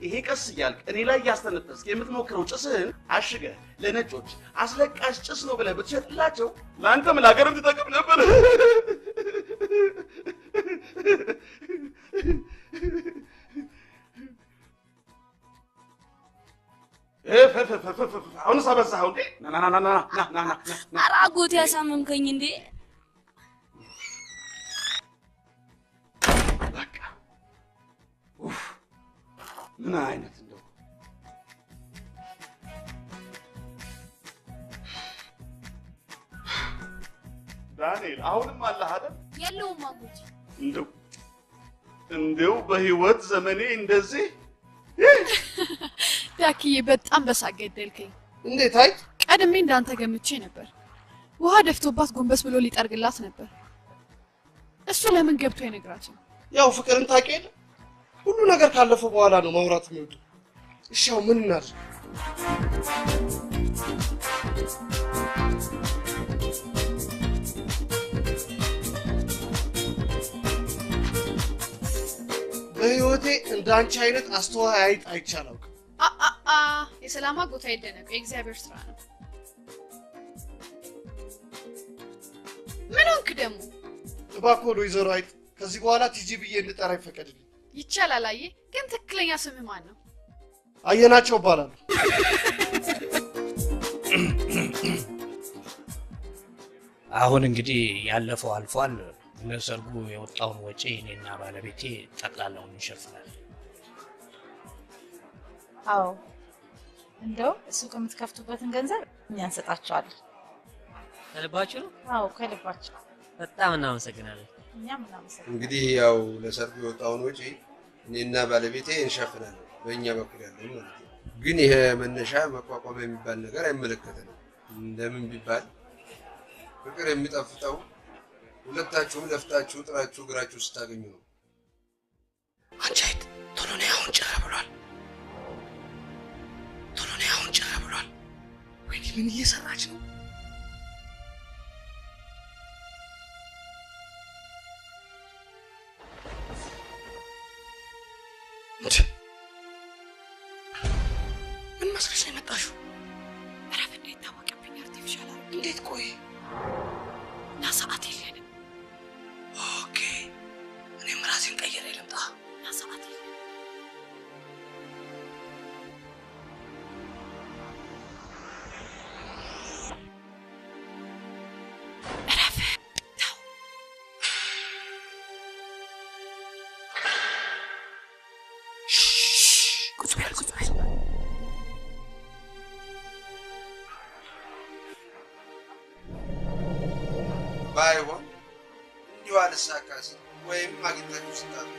Speaker 12: ይሄ ቀስ እያልክ እኔ ላይ እያስተነፈስክ የምትሞክረው ጭስህን አሽገህ ለነጮች አስለቃሽ ጭስ ነው ብለህ ብትሸጥላቸው ለአንተም ለሀገርም ትጠቅም ነበር። አሁንስ አበዛኸው እንዴ? ና።
Speaker 8: ኧረ አጎቴ ያሳመምከኝ እንዴ?
Speaker 12: በቃ ምን አይነት እንደው ዳንኤል አሁንም አለህ አይደል?
Speaker 8: የለውም አጎቴ።
Speaker 12: እንደው በህይወት ዘመኔ እንደዚህ
Speaker 2: ዳክዬ በጣም በሳቅ ገደልከኝ።
Speaker 5: እንዴት አይ
Speaker 2: ቀድሜ እንዳንተ ገምቼ ነበር። ውሃ ደፍቶባት ጎንበስ ብሎ ሊጠርግላት ነበር። እሱ ለምን ገብቶ አይነግራትም?
Speaker 5: ያው ፍቅርን ታውቂ የለ ሁሉ ነገር ካለፈ በኋላ ነው ማውራት የሚወዱ። እሺ ያው ምን እናድርግ? በህይወቴ እንዳንቺ አይነት አስተዋይ አይጥ አይቻለው።
Speaker 2: የሰላም አጎት አይደነቅ፣ የእግዚአብሔር ስራ ነው። ምን ሆንክ ደግሞ?
Speaker 5: እባክዎ ወይዘሮ አይጥ ከዚህ በኋላ ቲጂ ብዬ እንድጠራ ይፈቀድልኝ።
Speaker 2: ይቻላል። አየ ግን ትክክለኛ ስምህ ማን ነው?
Speaker 5: አየናቸው እባላለሁ።
Speaker 4: አሁን እንግዲህ ያለፈው አልፏል። ለሰርጉ የወጣውን ወጪ እኔና ባለቤቴ ጠቅላላውን እንሸፍናለን።
Speaker 15: አዎ እንደው እሱ ከምትከፍቱበትን ገንዘብ እኛ እንሰጣቸዋለን።
Speaker 17: ከልባችሁ ነው?
Speaker 15: አዎ ከልባቸው።
Speaker 17: በጣም እናመሰግናለን።
Speaker 15: እኛም እናመሰግናለን።
Speaker 14: እንግዲህ ያው ለሰርጉ የወጣውን ወጪ እኔና ባለቤቴ እንሸፍናለን፣ በእኛ በኩል ያለው ማለት ነው። ግን ይሄ መነሻ መቋቋም የሚባል ነገር አይመለከተንም። እንደምን ቢባል ፍቅር የሚጠፍጠው ሁለታችሁም ለፍታችሁ ጥራችሁ እግራችሁ ስታገኙ ነው።
Speaker 5: አንቺ አይት ቶሎ ነይ፣ አሁን ጭር ብሏል። ቶሎ ነይ፣ አሁን ጭር ብሏል። ወይኔ ምን እየሰራች ነው? ምን መስለሽ ነው የመጣሽው?
Speaker 2: እረፍ እንዳይታወቅብኝ አርቲፊሻል አድርጌ።
Speaker 5: እንዴት? ቆይ
Speaker 2: እና ሰዓት የለንም።
Speaker 5: ኦኬ እኔም ራሴን ቀይሬ ልምጣ።
Speaker 2: እና ሰዓት የለንም። እረፍ ተው።
Speaker 14: ባይሆን እንዲሁ አልሳካ ሲል ወይም አግኝታችሁ ስታጡ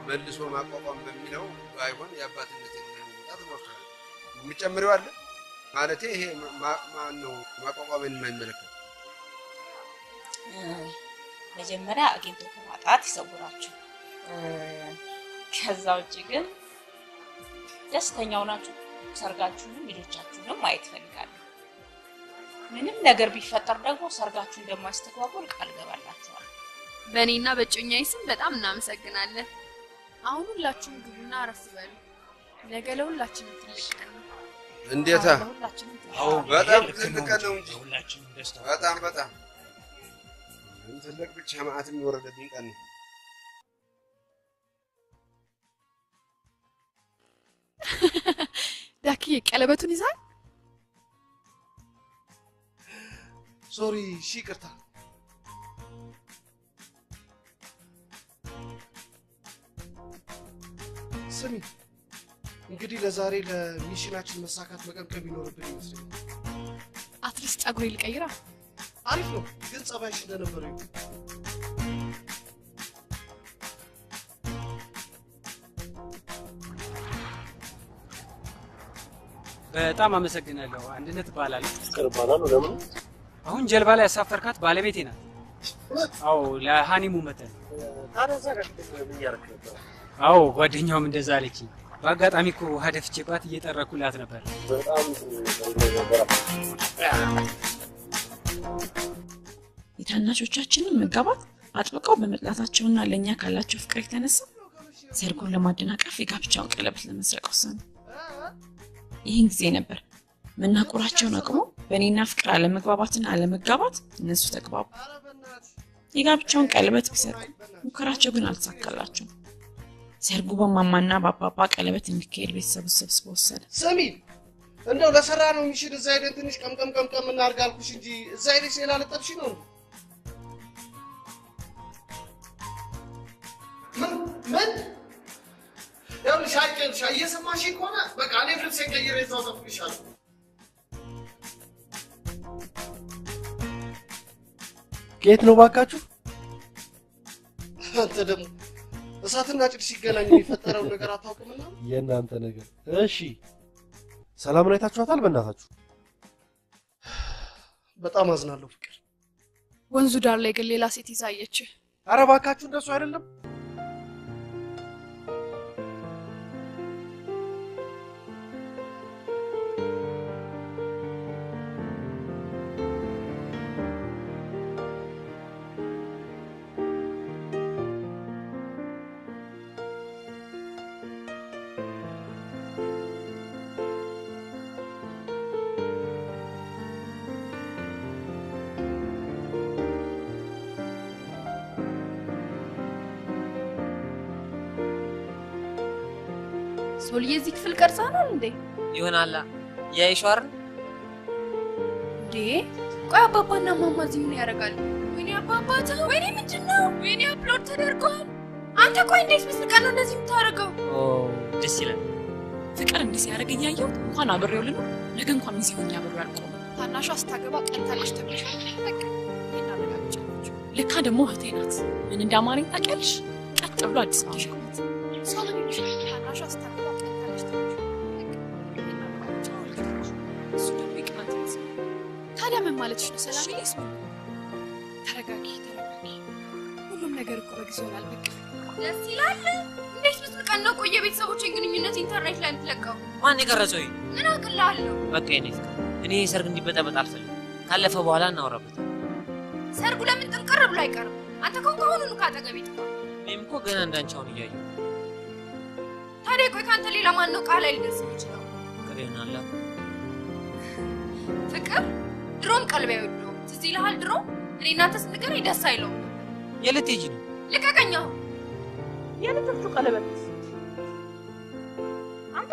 Speaker 14: መልሶ ማቋቋም በሚለው ባይሆን የአባትነትን ለመውጣት እሞክራለሁ። የምጨምረው አለ ማለቴ ይሄ ማን ነው ማቋቋምን የማይመለከት
Speaker 11: መጀመሪያ አግኝቶ ከማጣት ይሰውራችሁ። ከዛ ውጭ ግን ደስተኛው ናችሁ ሰርጋችሁንም ልጆቻችሁንም ማየት ፈልጋለሁ። ምንም ነገር ቢፈጠር ደግሞ ሰርጋችሁ እንደማይስተጓጎል ቃል ገባላችኋል።
Speaker 2: በእኔና በእጮኛዬ ስም በጣም እናመሰግናለን። አሁን ሁላችሁም ግቡና አረፍ በሉ። ነገ ለሁላችንም ትልቅ ቀን ነው።
Speaker 14: እንዴታ! አዎ በጣም ትልቅ ቀን ነው እንጂ
Speaker 4: ሁላችንም ደስታ
Speaker 14: በጣም ትልቅ ብቻ ማዕትም የወረደብኝ ቀን ነው።
Speaker 2: ዳኪ ቀለበቱን ይዛል?
Speaker 10: ሶሪ፣ እሺ ይቅርታ። ስሚ እንግዲህ ለዛሬ ለሚሽናችን መሳካት መቀምቀም ይኖርብን ይመስለኛል።
Speaker 2: አትሊስት ጸጉሬ ልቀይራ።
Speaker 10: አሪፍ ነው፣ ግን ጸባይሽ እንደነበረ ይሁን።
Speaker 19: በጣም አመሰግናለሁ። አንድነት እባላለሁ።
Speaker 13: ፍቅር እባላለሁ። ለምን?
Speaker 19: አሁን ጀልባ ላይ ያሳፈርካት ባለቤቴ ናት። አዎ ለሃኒሙ መተን።
Speaker 13: ታዲያ እዛ ጋር ምን እያደረክ ነበር?
Speaker 19: አዎ ጓደኛውም እንደዛ አለችኝ። በአጋጣሚ እኮ ውሃ ደፍቼባት እየጠረኩላት ነበር።
Speaker 13: በጣም ነበር።
Speaker 7: የታናሾቻችንን መጋባት አጥብቀው በመጥላታቸውና ለእኛ ካላቸው ፍቅር የተነሳ ሰርጉን ለማደናቀፍ የጋብቻውን ቀለበት ለመስረቅ ወሰኑ። ይህን ጊዜ ነበር መናቆራቸውን አቅሞ በእኔና ፍቅር አለመግባባትና አለመጋባት እነሱ ተግባቡ። የጋብቻውን ቀለበት ቢሰርቁ ሙከራቸው ግን አልተሳካላቸውም። ሰርጉ በማማና በአባባ ቀለበት እንዲካሄድ ቤተሰቡ ሰብስቦ ወሰነ።
Speaker 10: ስሚ እንደው ለሰራ ነው ሚሽን እዛ ሄደን ትንሽ ቀምቀም እናድርግ አልኩሽ እንጂ እዛ ሄደሽ ሌላ ልጠብሽ ነው። ምን ይኸውልሽ አጭልሽ እየሰማሽ ከሆነ በቃ እኔ ልብሴን ቀይሬ እዛው ጠብቅሻለሁ።
Speaker 5: ከየት ነው ባካችሁ?
Speaker 10: አንተ ደግሞ እሳትና ጭድ ሲገናኙ የሚፈጠረውን ነገር አታውቅምና
Speaker 5: የእናንተ ነገር። እሺ ሰላም አይታችኋታል? በእናታችሁ
Speaker 10: በጣም አዝናለሁ ፍቅር።
Speaker 2: ወንዙ ዳር ላይ ግን ሌላ ሴት ይዛ አየች።
Speaker 5: ኧረ ባካችሁ እንደሱ አይደለም።
Speaker 6: ሶልዬ እዚህ ክፍል ቀርጻናል እንዴ?
Speaker 3: ይሆናላ ያይሻር
Speaker 6: እንዴ? ቆይ አባባና ማማ እዚህ ምን ያደርጋሉ? ወይኔ አባባታ፣ ወይኔ ምንድነው? ወይኔ አፕሎድ ተደርጓል። አንተ ቆይ እንዴት ምስቀል ነው እንደዚህ የምታደርገው?
Speaker 3: ደስ ይላል።
Speaker 7: ፍቅር እንዲህ ሲያደርግ እያየሁት እንኳን አብሬው ልኖር ነገ እንኳን ሚዜ ሆኜ አብሬው አልቆምም።
Speaker 2: ታናሿ ስታገባ ቀንታለች ተብለሻል። በቃ እናረጋግጫለሁ።
Speaker 7: ልካ ደግሞ እህቴ ናት። ምን እንዳማረኝ ታውቂያለሽ? ቀጥ ብሎ አዲስ አበባ ሸኩት።
Speaker 2: ሰው ምን ይልሻል? ታናሿ ስታገባ ቀንታለች ተብለሻል። በቃ እናረጋግጫለሁ።
Speaker 7: እሱ ደግሞ ይቅናት ይመስል።
Speaker 2: ታዲያ ምን ማለትሽ ነው? ሰላም ይልስ ተረጋጊ። ሁሉም ነገር እኮ በጊዜው ይሆናል። በቃ
Speaker 6: ደስ ይላል። እንዴት ብትቀን ነው ቆየ ቤተሰቦችን ግንኙነት ኢንተርኔት ላይ የምትለቀው?
Speaker 3: ማን የቀረጸው?
Speaker 6: ምን አቅልላለሁ?
Speaker 3: በቃ የኔ ፍቅር፣ እኔ ሰርግ እንዲበጠበጥ አልፈልግም። ካለፈ በኋላ እናወራበታለን።
Speaker 6: ሰርጉ ለምን ጥንቅር ብሎ አይቀርም? አንተ ከሆኑ ካጠገቤ ጥፋ።
Speaker 3: እኔም እኮ ገና እንዳንቻውን እያየሁ።
Speaker 6: ታዲያ ቆይ ካንተ ሌላ ማን ነው ቃል ላይ ሊደርስ የሚችለው?
Speaker 3: ፍቅር ይሆናላ።
Speaker 6: ፍቅር ድሮም ቀልብ አይወደውም። ትዝ ይልሃል? ድሮ እኔ እናንተ ስንገናኝ ደስ አይለውም።
Speaker 3: የት ልትሄጂ ነው?
Speaker 6: ልቀቀኝ! አሁን
Speaker 11: የልጆቹ ቀለበት አንተ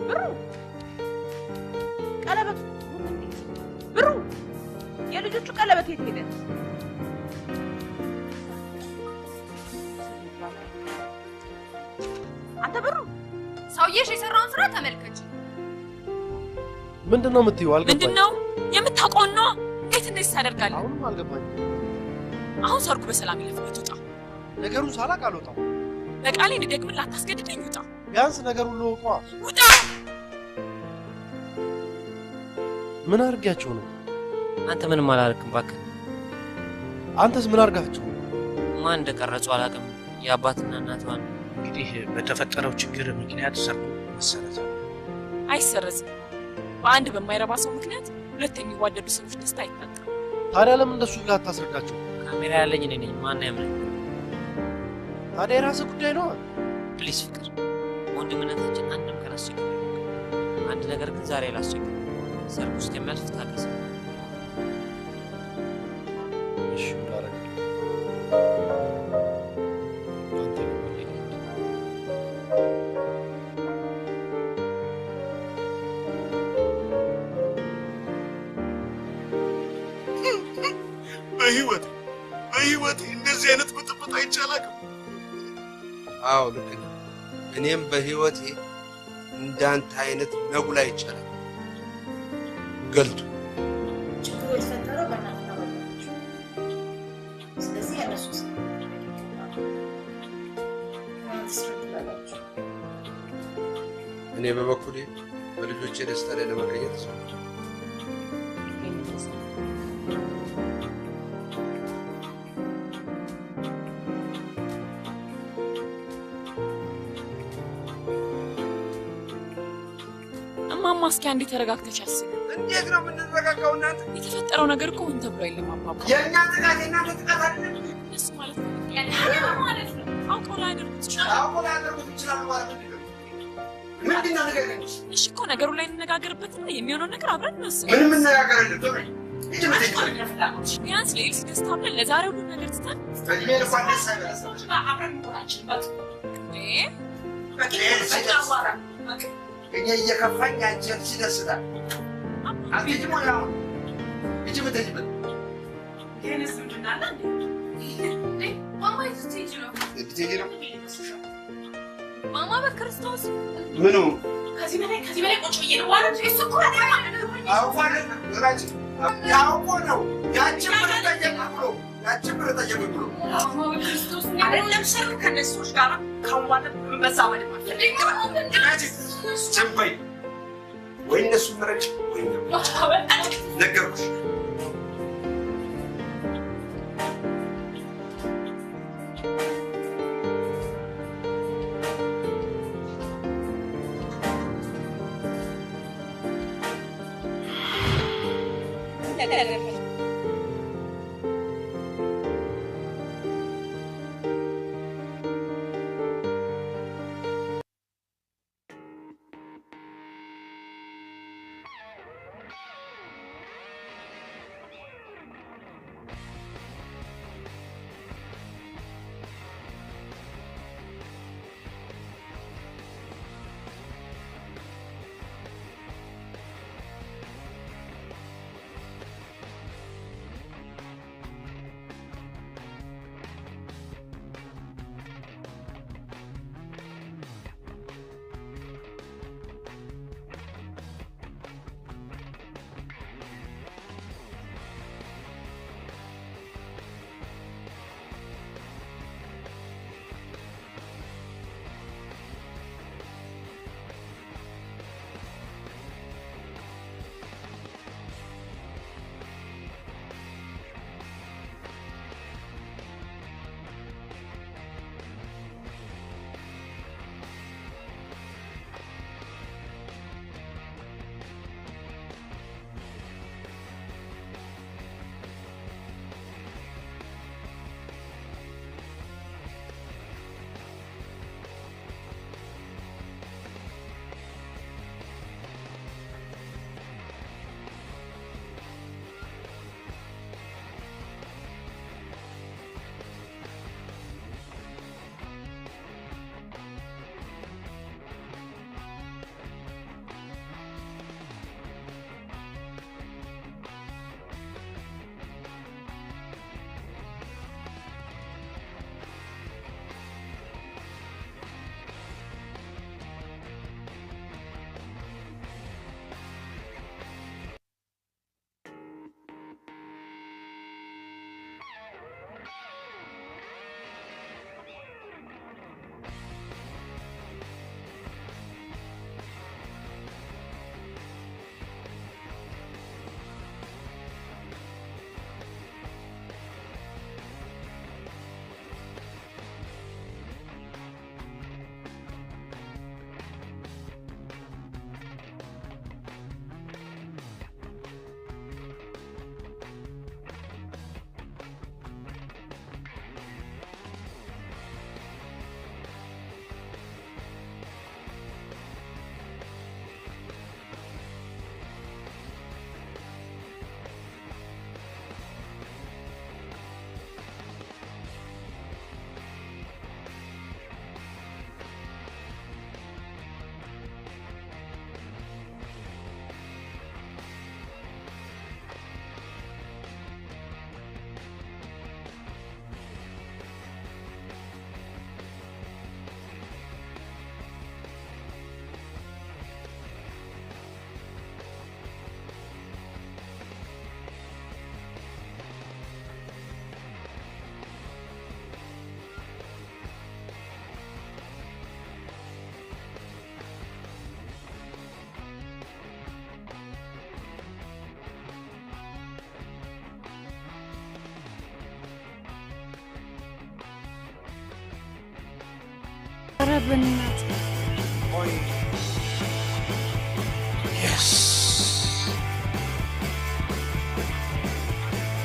Speaker 11: ብሩ ቀለበት ብሩ የልጆቹ ቀለበት የት ሄደ? አንተ ብሩ
Speaker 6: ሰውዬሽ የሰራውን ስራ ተመልከች።
Speaker 5: ምንድነው የምትይው? አልገባኝም።
Speaker 7: ምንድነው የምታውቀው ነው?
Speaker 1: እንዴት እንደዚህ ታደርጋለህ?
Speaker 10: አሁንም አልገባኝም።
Speaker 1: አሁን ሰርጉ በሰላም ይለፍበት ውጣ።
Speaker 10: ነገሩን ሳላቅ አልወጣም።
Speaker 1: በቃሌ እንድደግምልህ አታስገድደኝ። ውጣ።
Speaker 10: ቢያንስ ነገሩን ልወቋ።
Speaker 1: ውጣ።
Speaker 10: ምን አድርጊያቸው ነው?
Speaker 17: አንተ ምንም አላደረክም እባክህ።
Speaker 10: አንተስ ምን አድርጋቸው?
Speaker 17: ማን እንደቀረጹ አላውቅም። የአባትና እናቷን
Speaker 4: እንግዲህ በተፈጠረው ችግር ምክንያት ሰርጉ መሰረዝ
Speaker 1: አይሰረዝም። በአንድ በማይረባ ሰው ምክንያት ሁለት የሚዋደዱ ሰዎች ደስታ አይፈጠርም።
Speaker 10: ታዲያ ለምን እንደሱ ብለህ አታስረዳቸው?
Speaker 17: ካሜራ ያለኝ እኔ ነኝ። ማን ያምነኝ?
Speaker 10: ታዲያ የራስህ ጉዳይ ነው።
Speaker 17: ፕሊስ ፍቅር፣ ወንድምነታችን አንድም ቀን አስቸግረኝ። አንድ ነገር ግን ዛሬ ላስቸግር። ሰርጉ ውስጥ የሚያልፍ ታገስ።
Speaker 10: እሺ ላረግ
Speaker 12: በህይወቴ እንደዚህ አይነት ብጥብጥ አይቻላቅም።
Speaker 14: አዎ ልክ ነህ። እኔም በህይወቴ እንዳንተ አይነት ነጉላ ይቻላል ገልጡ
Speaker 11: ችግሩ የተፈጠረው በእናትና በአባቶች። ስለዚህ ያነሱ
Speaker 14: እኔ በበኩሌ በልጆቼ ደስታ ላይ ለመገኘት ሰው
Speaker 1: እማማ እስኪ አንዴ ተረጋግተሽ አስቢ።
Speaker 14: እንዴት ነው የምንረጋጋው? እናንተ
Speaker 1: የተፈጠረው ነገር እኮ ሆን ተብሎ አይደለም አባባ።
Speaker 14: የእኛ ጥቃት የእናንተ ጥቃት አይደለም።
Speaker 1: እሱ ማለት ነው ማለት ነው። አውቀው ላያደርጉት ይችላሉ።
Speaker 14: አውቀው ላያደርጉት ይችላሉ ማለት ነው። ምንድን ነው ነገር?
Speaker 1: እሺ እኮ ነገሩ ላይ እንነጋገርበትና የሚሆነውን ነገር አብረን እንወስን።
Speaker 14: ምንም እንነጋገራለን።
Speaker 1: ቢያንስ ለኤልሲ ደስታ ብለን ለዛሬ ሁሉ ነገር ትተን
Speaker 14: እድሜ ልኳን ደስ አይበላም።
Speaker 11: አብረን መሆናችን በቃ
Speaker 14: እኔ እየከፋኝ አንቺ ሲደስታል አትሄጂም ወይ? አሁን ሂጂ የምትሄጂበት
Speaker 11: ይህንስ ምንድን አለ እንዴ? ማማ የት ስትሄጂ ነው?
Speaker 14: ልትሄጂ ነው?
Speaker 11: ማማ በክርስቶስ
Speaker 14: ምኑ
Speaker 11: ከዚህ በላይ ቁጭ ብዬ ነው ማለት እሱ እኮ
Speaker 14: ያውቆ ነው ያችን ብር ጠየቅ ብሎ
Speaker 11: ማማ በክርስቶስ አይደለም ሰርግ ከእነሱ ሰዎች ጋር ካዋለ መዛወድ ማለት
Speaker 14: ዝም በይ። ወይ እነሱ ምረጭ ወይ ነገርኩሽ።
Speaker 2: ኧረ በእናትህ
Speaker 5: Yes.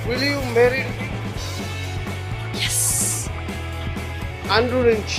Speaker 5: Will you marry me?
Speaker 2: Yes.
Speaker 5: አንዱን እንጂ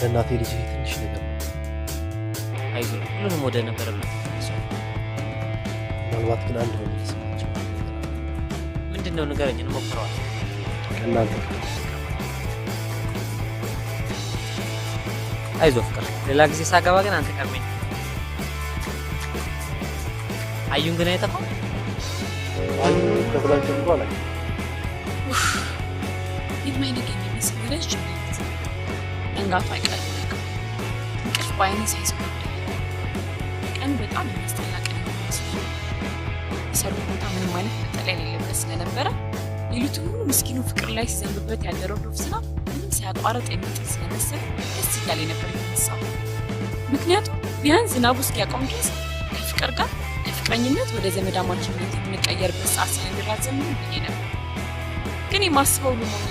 Speaker 13: ለእናቴ ልጅ ትንሽ ነገር ነው።
Speaker 17: አይዞህ፣ ሁሉንም ወደ ነበረበት ተመልሷል።
Speaker 13: ምናልባት ግን አንድ ነው የሚሰማቸው።
Speaker 17: ምንድን ነው ንገረኝ፣ እንሞክረዋል።
Speaker 13: ከእናንተ
Speaker 17: አይዞህ ፍቅር፣ ሌላ ጊዜ ሳገባ ግን አንተ ቀድመኝ። አዩን ግን አይጠፋም።
Speaker 13: አዩ ከብላን ጀምሮ አላ
Speaker 2: የማይነገኝ የሚመስል ረጅም ሌሊት መንጋቱ አይቀርም። እንቅልፍ በዓይኔ ሳይዘው ቀኑ በጣም የሚያስጠላ ቀን የሚመስለው የሰርጉ ቦታ ምንም አይነት መጠለያ የሌለበት ስለነበረ ሌሊቱን ሁሉ ምስኪኑ ፍቅር ላይ ሲዘንብበት ያደረው ዶፍ ዝናብ ምንም ሳያቋረጥ የሚጥል ስለመሰለ ደስ እያለኝ ነበር የተነሳው። ምክንያቱም ቢያንስ ዝናቡ እስኪያቆም ድረስ ከፍቅር ጋር ከፍቅረኝነት ወደ ዘመዳማችነት የምንቀየርበት ሰዓት ስለሚራዘም ምን ብዬ ነበር። ግን የማስበው ልሞኝ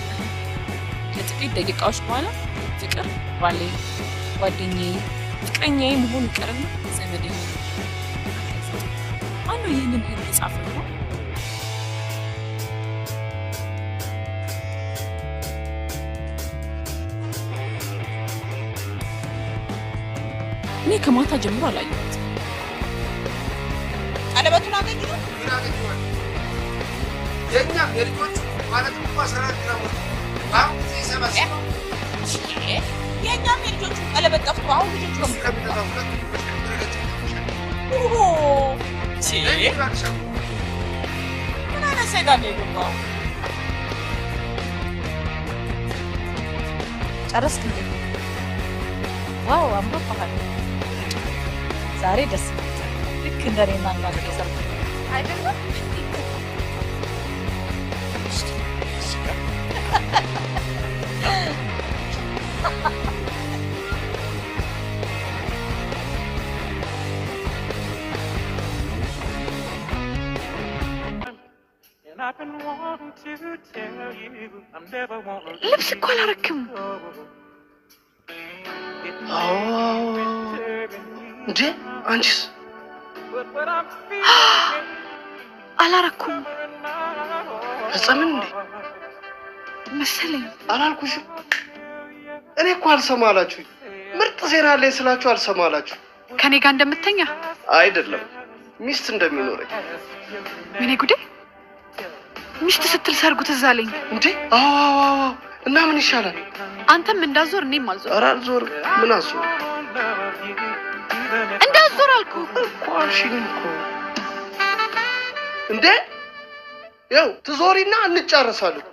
Speaker 2: ከጥቂት ደቂቃዎች በኋላ ፍቅር ባሌ፣ ጓደኛዬ፣ ፍቅረኛዬ መሆን ይቀርና ዘመዴ ሆነ። ማነው ይህንን ህግ የጻፈው? እኔ ከማታ ጀምሮ አላየሁት።
Speaker 4: ቀለበቱን አገኘሁ። ምን አገኘሁ? የእኛም የልጆቹ ማለት እኮ 14 ግራም በአሁን ጊዜ ሰበሰበው። የእኛም የልጆቹ ቀለበት ጠፍቶ አሁን ልጆቹ ከሚጠጣ ሁለት ምን አይነት ሰይጣን ነው የገባው?
Speaker 11: ጨረስክ እንዴ? ዋው አምሮብሃል። ዛሬ ደስ ይላል። ልክ እንደኔና እንዳንተ ሰርግ አይደለም?
Speaker 7: ልብስ እኮ አላረክም።
Speaker 10: እንዴ አንቺስ?
Speaker 7: አላረኩም
Speaker 10: ፈጸምን እንዴ
Speaker 7: መሰለኝ።
Speaker 10: አላልኩሽም? እኔ እኮ አልሰማ አላችሁኝ። ምርጥ ዜና አለኝ ስላችሁ አልሰማ አላችሁ።
Speaker 7: ከኔ ጋር እንደምተኛ
Speaker 10: አይደለም ሚስት እንደሚኖረኝ።
Speaker 7: ወይኔ ጉዴ! ሚስት ስትል ሰርጉ ትዝ አለኝ።
Speaker 10: እንዴ አዎ። እና ምን ይሻላል?
Speaker 7: አንተም እንዳዞር እኔም አልዞር።
Speaker 10: ኧረ አልዞርም። ምን አዞር?
Speaker 7: እንዳዞር አልኩ
Speaker 10: እኮ አልሽኝ እኮ። እንዴ ያው ትዞሪና እንጫረሳለን።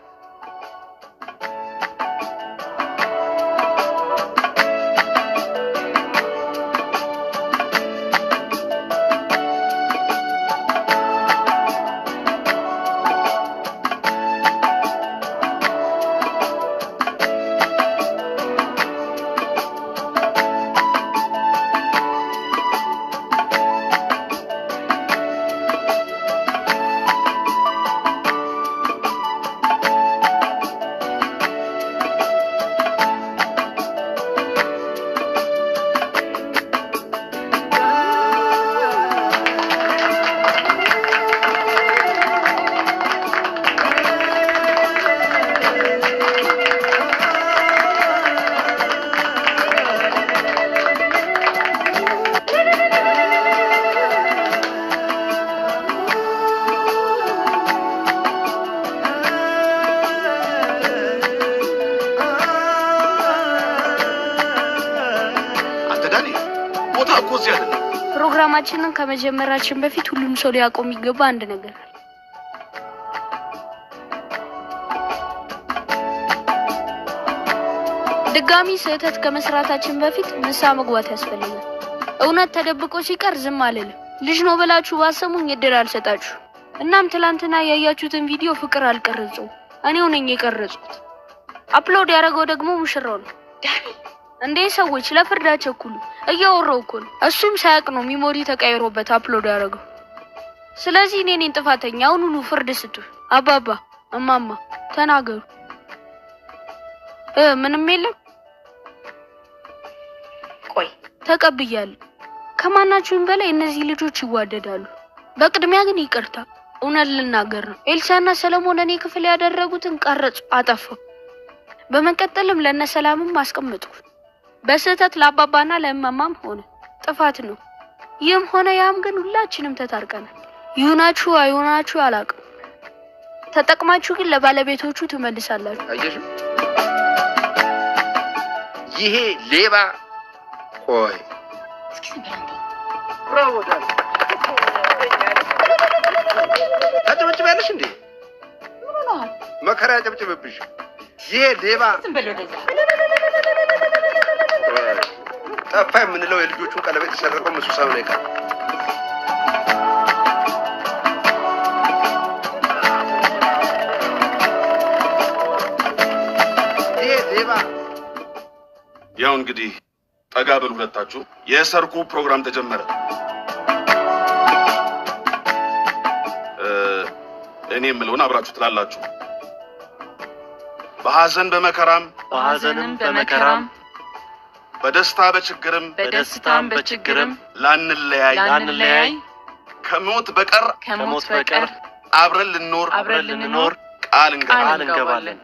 Speaker 12: እዚህ አይደለም።
Speaker 8: ፕሮግራማችንን ከመጀመራችን በፊት ሁሉም ሰው ሊያውቀው የሚገባ አንድ ነገር አለ። ድጋሚ ስህተት ከመስራታችን በፊት ንስሐ መግባት ያስፈልጋል። እውነት ተደብቆ ሲቀር ዝም አልልም። ልጅ ነው ብላችሁ ባሰሙኝ እድል አልሰጣችሁ። እናም ትላንትና ያያችሁትን ቪዲዮ ፍቅር አልቀረጸውም፣ እኔው ነኝ የቀረጽኩት። አፕሎድ ያደረገው ደግሞ ሙሽራው ነው። እንዴ ሰዎች ለፍርድ አትቸኩሉ፣ እያወራሁ እኮ ነው። እሱም ሳያውቅ ነው ሚሞሪ ተቀይሮበት አፕሎድ ያደረገው። ስለዚህ እኔ ነኝ ጥፋተኛ። አሁኑኑ ፍርድ ስጡ። አባባ እማማ ተናገሩ። ምንም የለም።
Speaker 15: ቆይ
Speaker 8: ተቀብያለሁ። ከማናችሁም በላይ እነዚህ ልጆች ይዋደዳሉ። በቅድሚያ ግን ይቅርታ፣ እውነት ልናገር ነው። ኤልሳና ሰለሞን እኔ ክፍል ያደረጉትን ቀረጹ፣ አጠፋው። በመቀጠልም ለነ ሰላምም አስቀምጡ። በስህተት ለአባባና ለእማማም ሆነ ጥፋት ነው። ይህም ሆነ ያም ግን ሁላችንም ተታርቀናል። ይሁናችሁ አይሁናችሁ አላውቅም። ተጠቅማችሁ ግን ለባለቤቶቹ ትመልሳላችሁ።
Speaker 14: አየሽ፣ ይሄ ሌባ ቆይ
Speaker 10: ብራቮ ዳኒ።
Speaker 14: ታጨበጭባለሽ እንዴ? መከራ ያጨብጭብብሽ። ይሄ ሌባ ጠፋ የምንለው የልጆቹን ቀለበት የሰረቀው እሱ ሰው ነው ይቀር። ይሄ ሌባ
Speaker 12: ያው እንግዲህ ጠጋ በሉ ሁለታችሁ። የሰርጉ ፕሮግራም ተጀመረ። እኔ የምለውን አብራችሁ ትላላችሁ። በሐዘን በመከራም በደስታ በችግርም ላንለያይ ከሞት በቀር አብረን ልንኖር ቃል እንገባለን።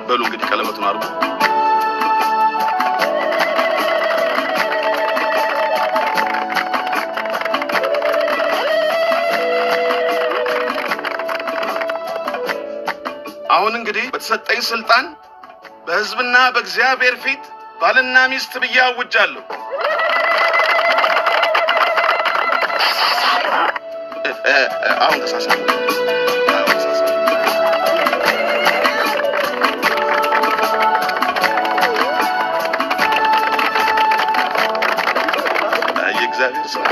Speaker 12: በሉ እንግዲህ ቀለበቱን አድርጉ። አሁን እንግዲህ በተሰጠኝ ስልጣን በሕዝብና በእግዚአብሔር ፊት ባልና ሚስት ብዬ አውጃለሁ። አሁን ተሳሳተ። የእግዚአብሔር ሰው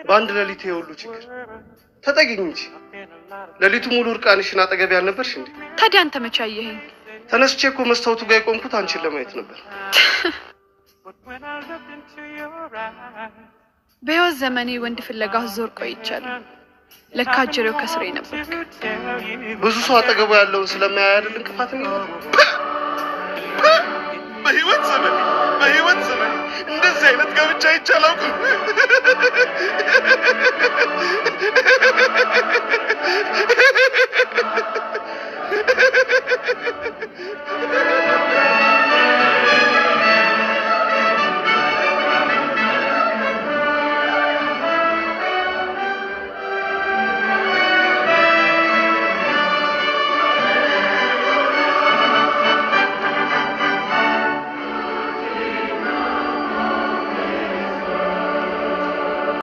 Speaker 10: በአንድ ሌሊት የሁሉ ችግር ተጠጊኝ እንጂ ሌሊቱ ሙሉ እርቃንሽን አጠገብ ያልነበርሽ እንዴ?
Speaker 2: ታዲያ አንተ መቼ አየኸኝ?
Speaker 10: ተነስቼ እኮ መስታወቱ ጋር የቆምኩት አንቺን ለማየት ነበር።
Speaker 2: በህይወት ዘመኔ ወንድ ፍለጋ ዞር ቆይቻለሁ። ለካ ጅሬው ከስሬ ነበር።
Speaker 10: ብዙ ሰው አጠገቡ ያለውን ስለማያይ አይደል እንቅፋት የሚሆነው?
Speaker 12: በህይወት ዘመን እንደዚህ አይነት ጋብቻ አይቻል አውቅም።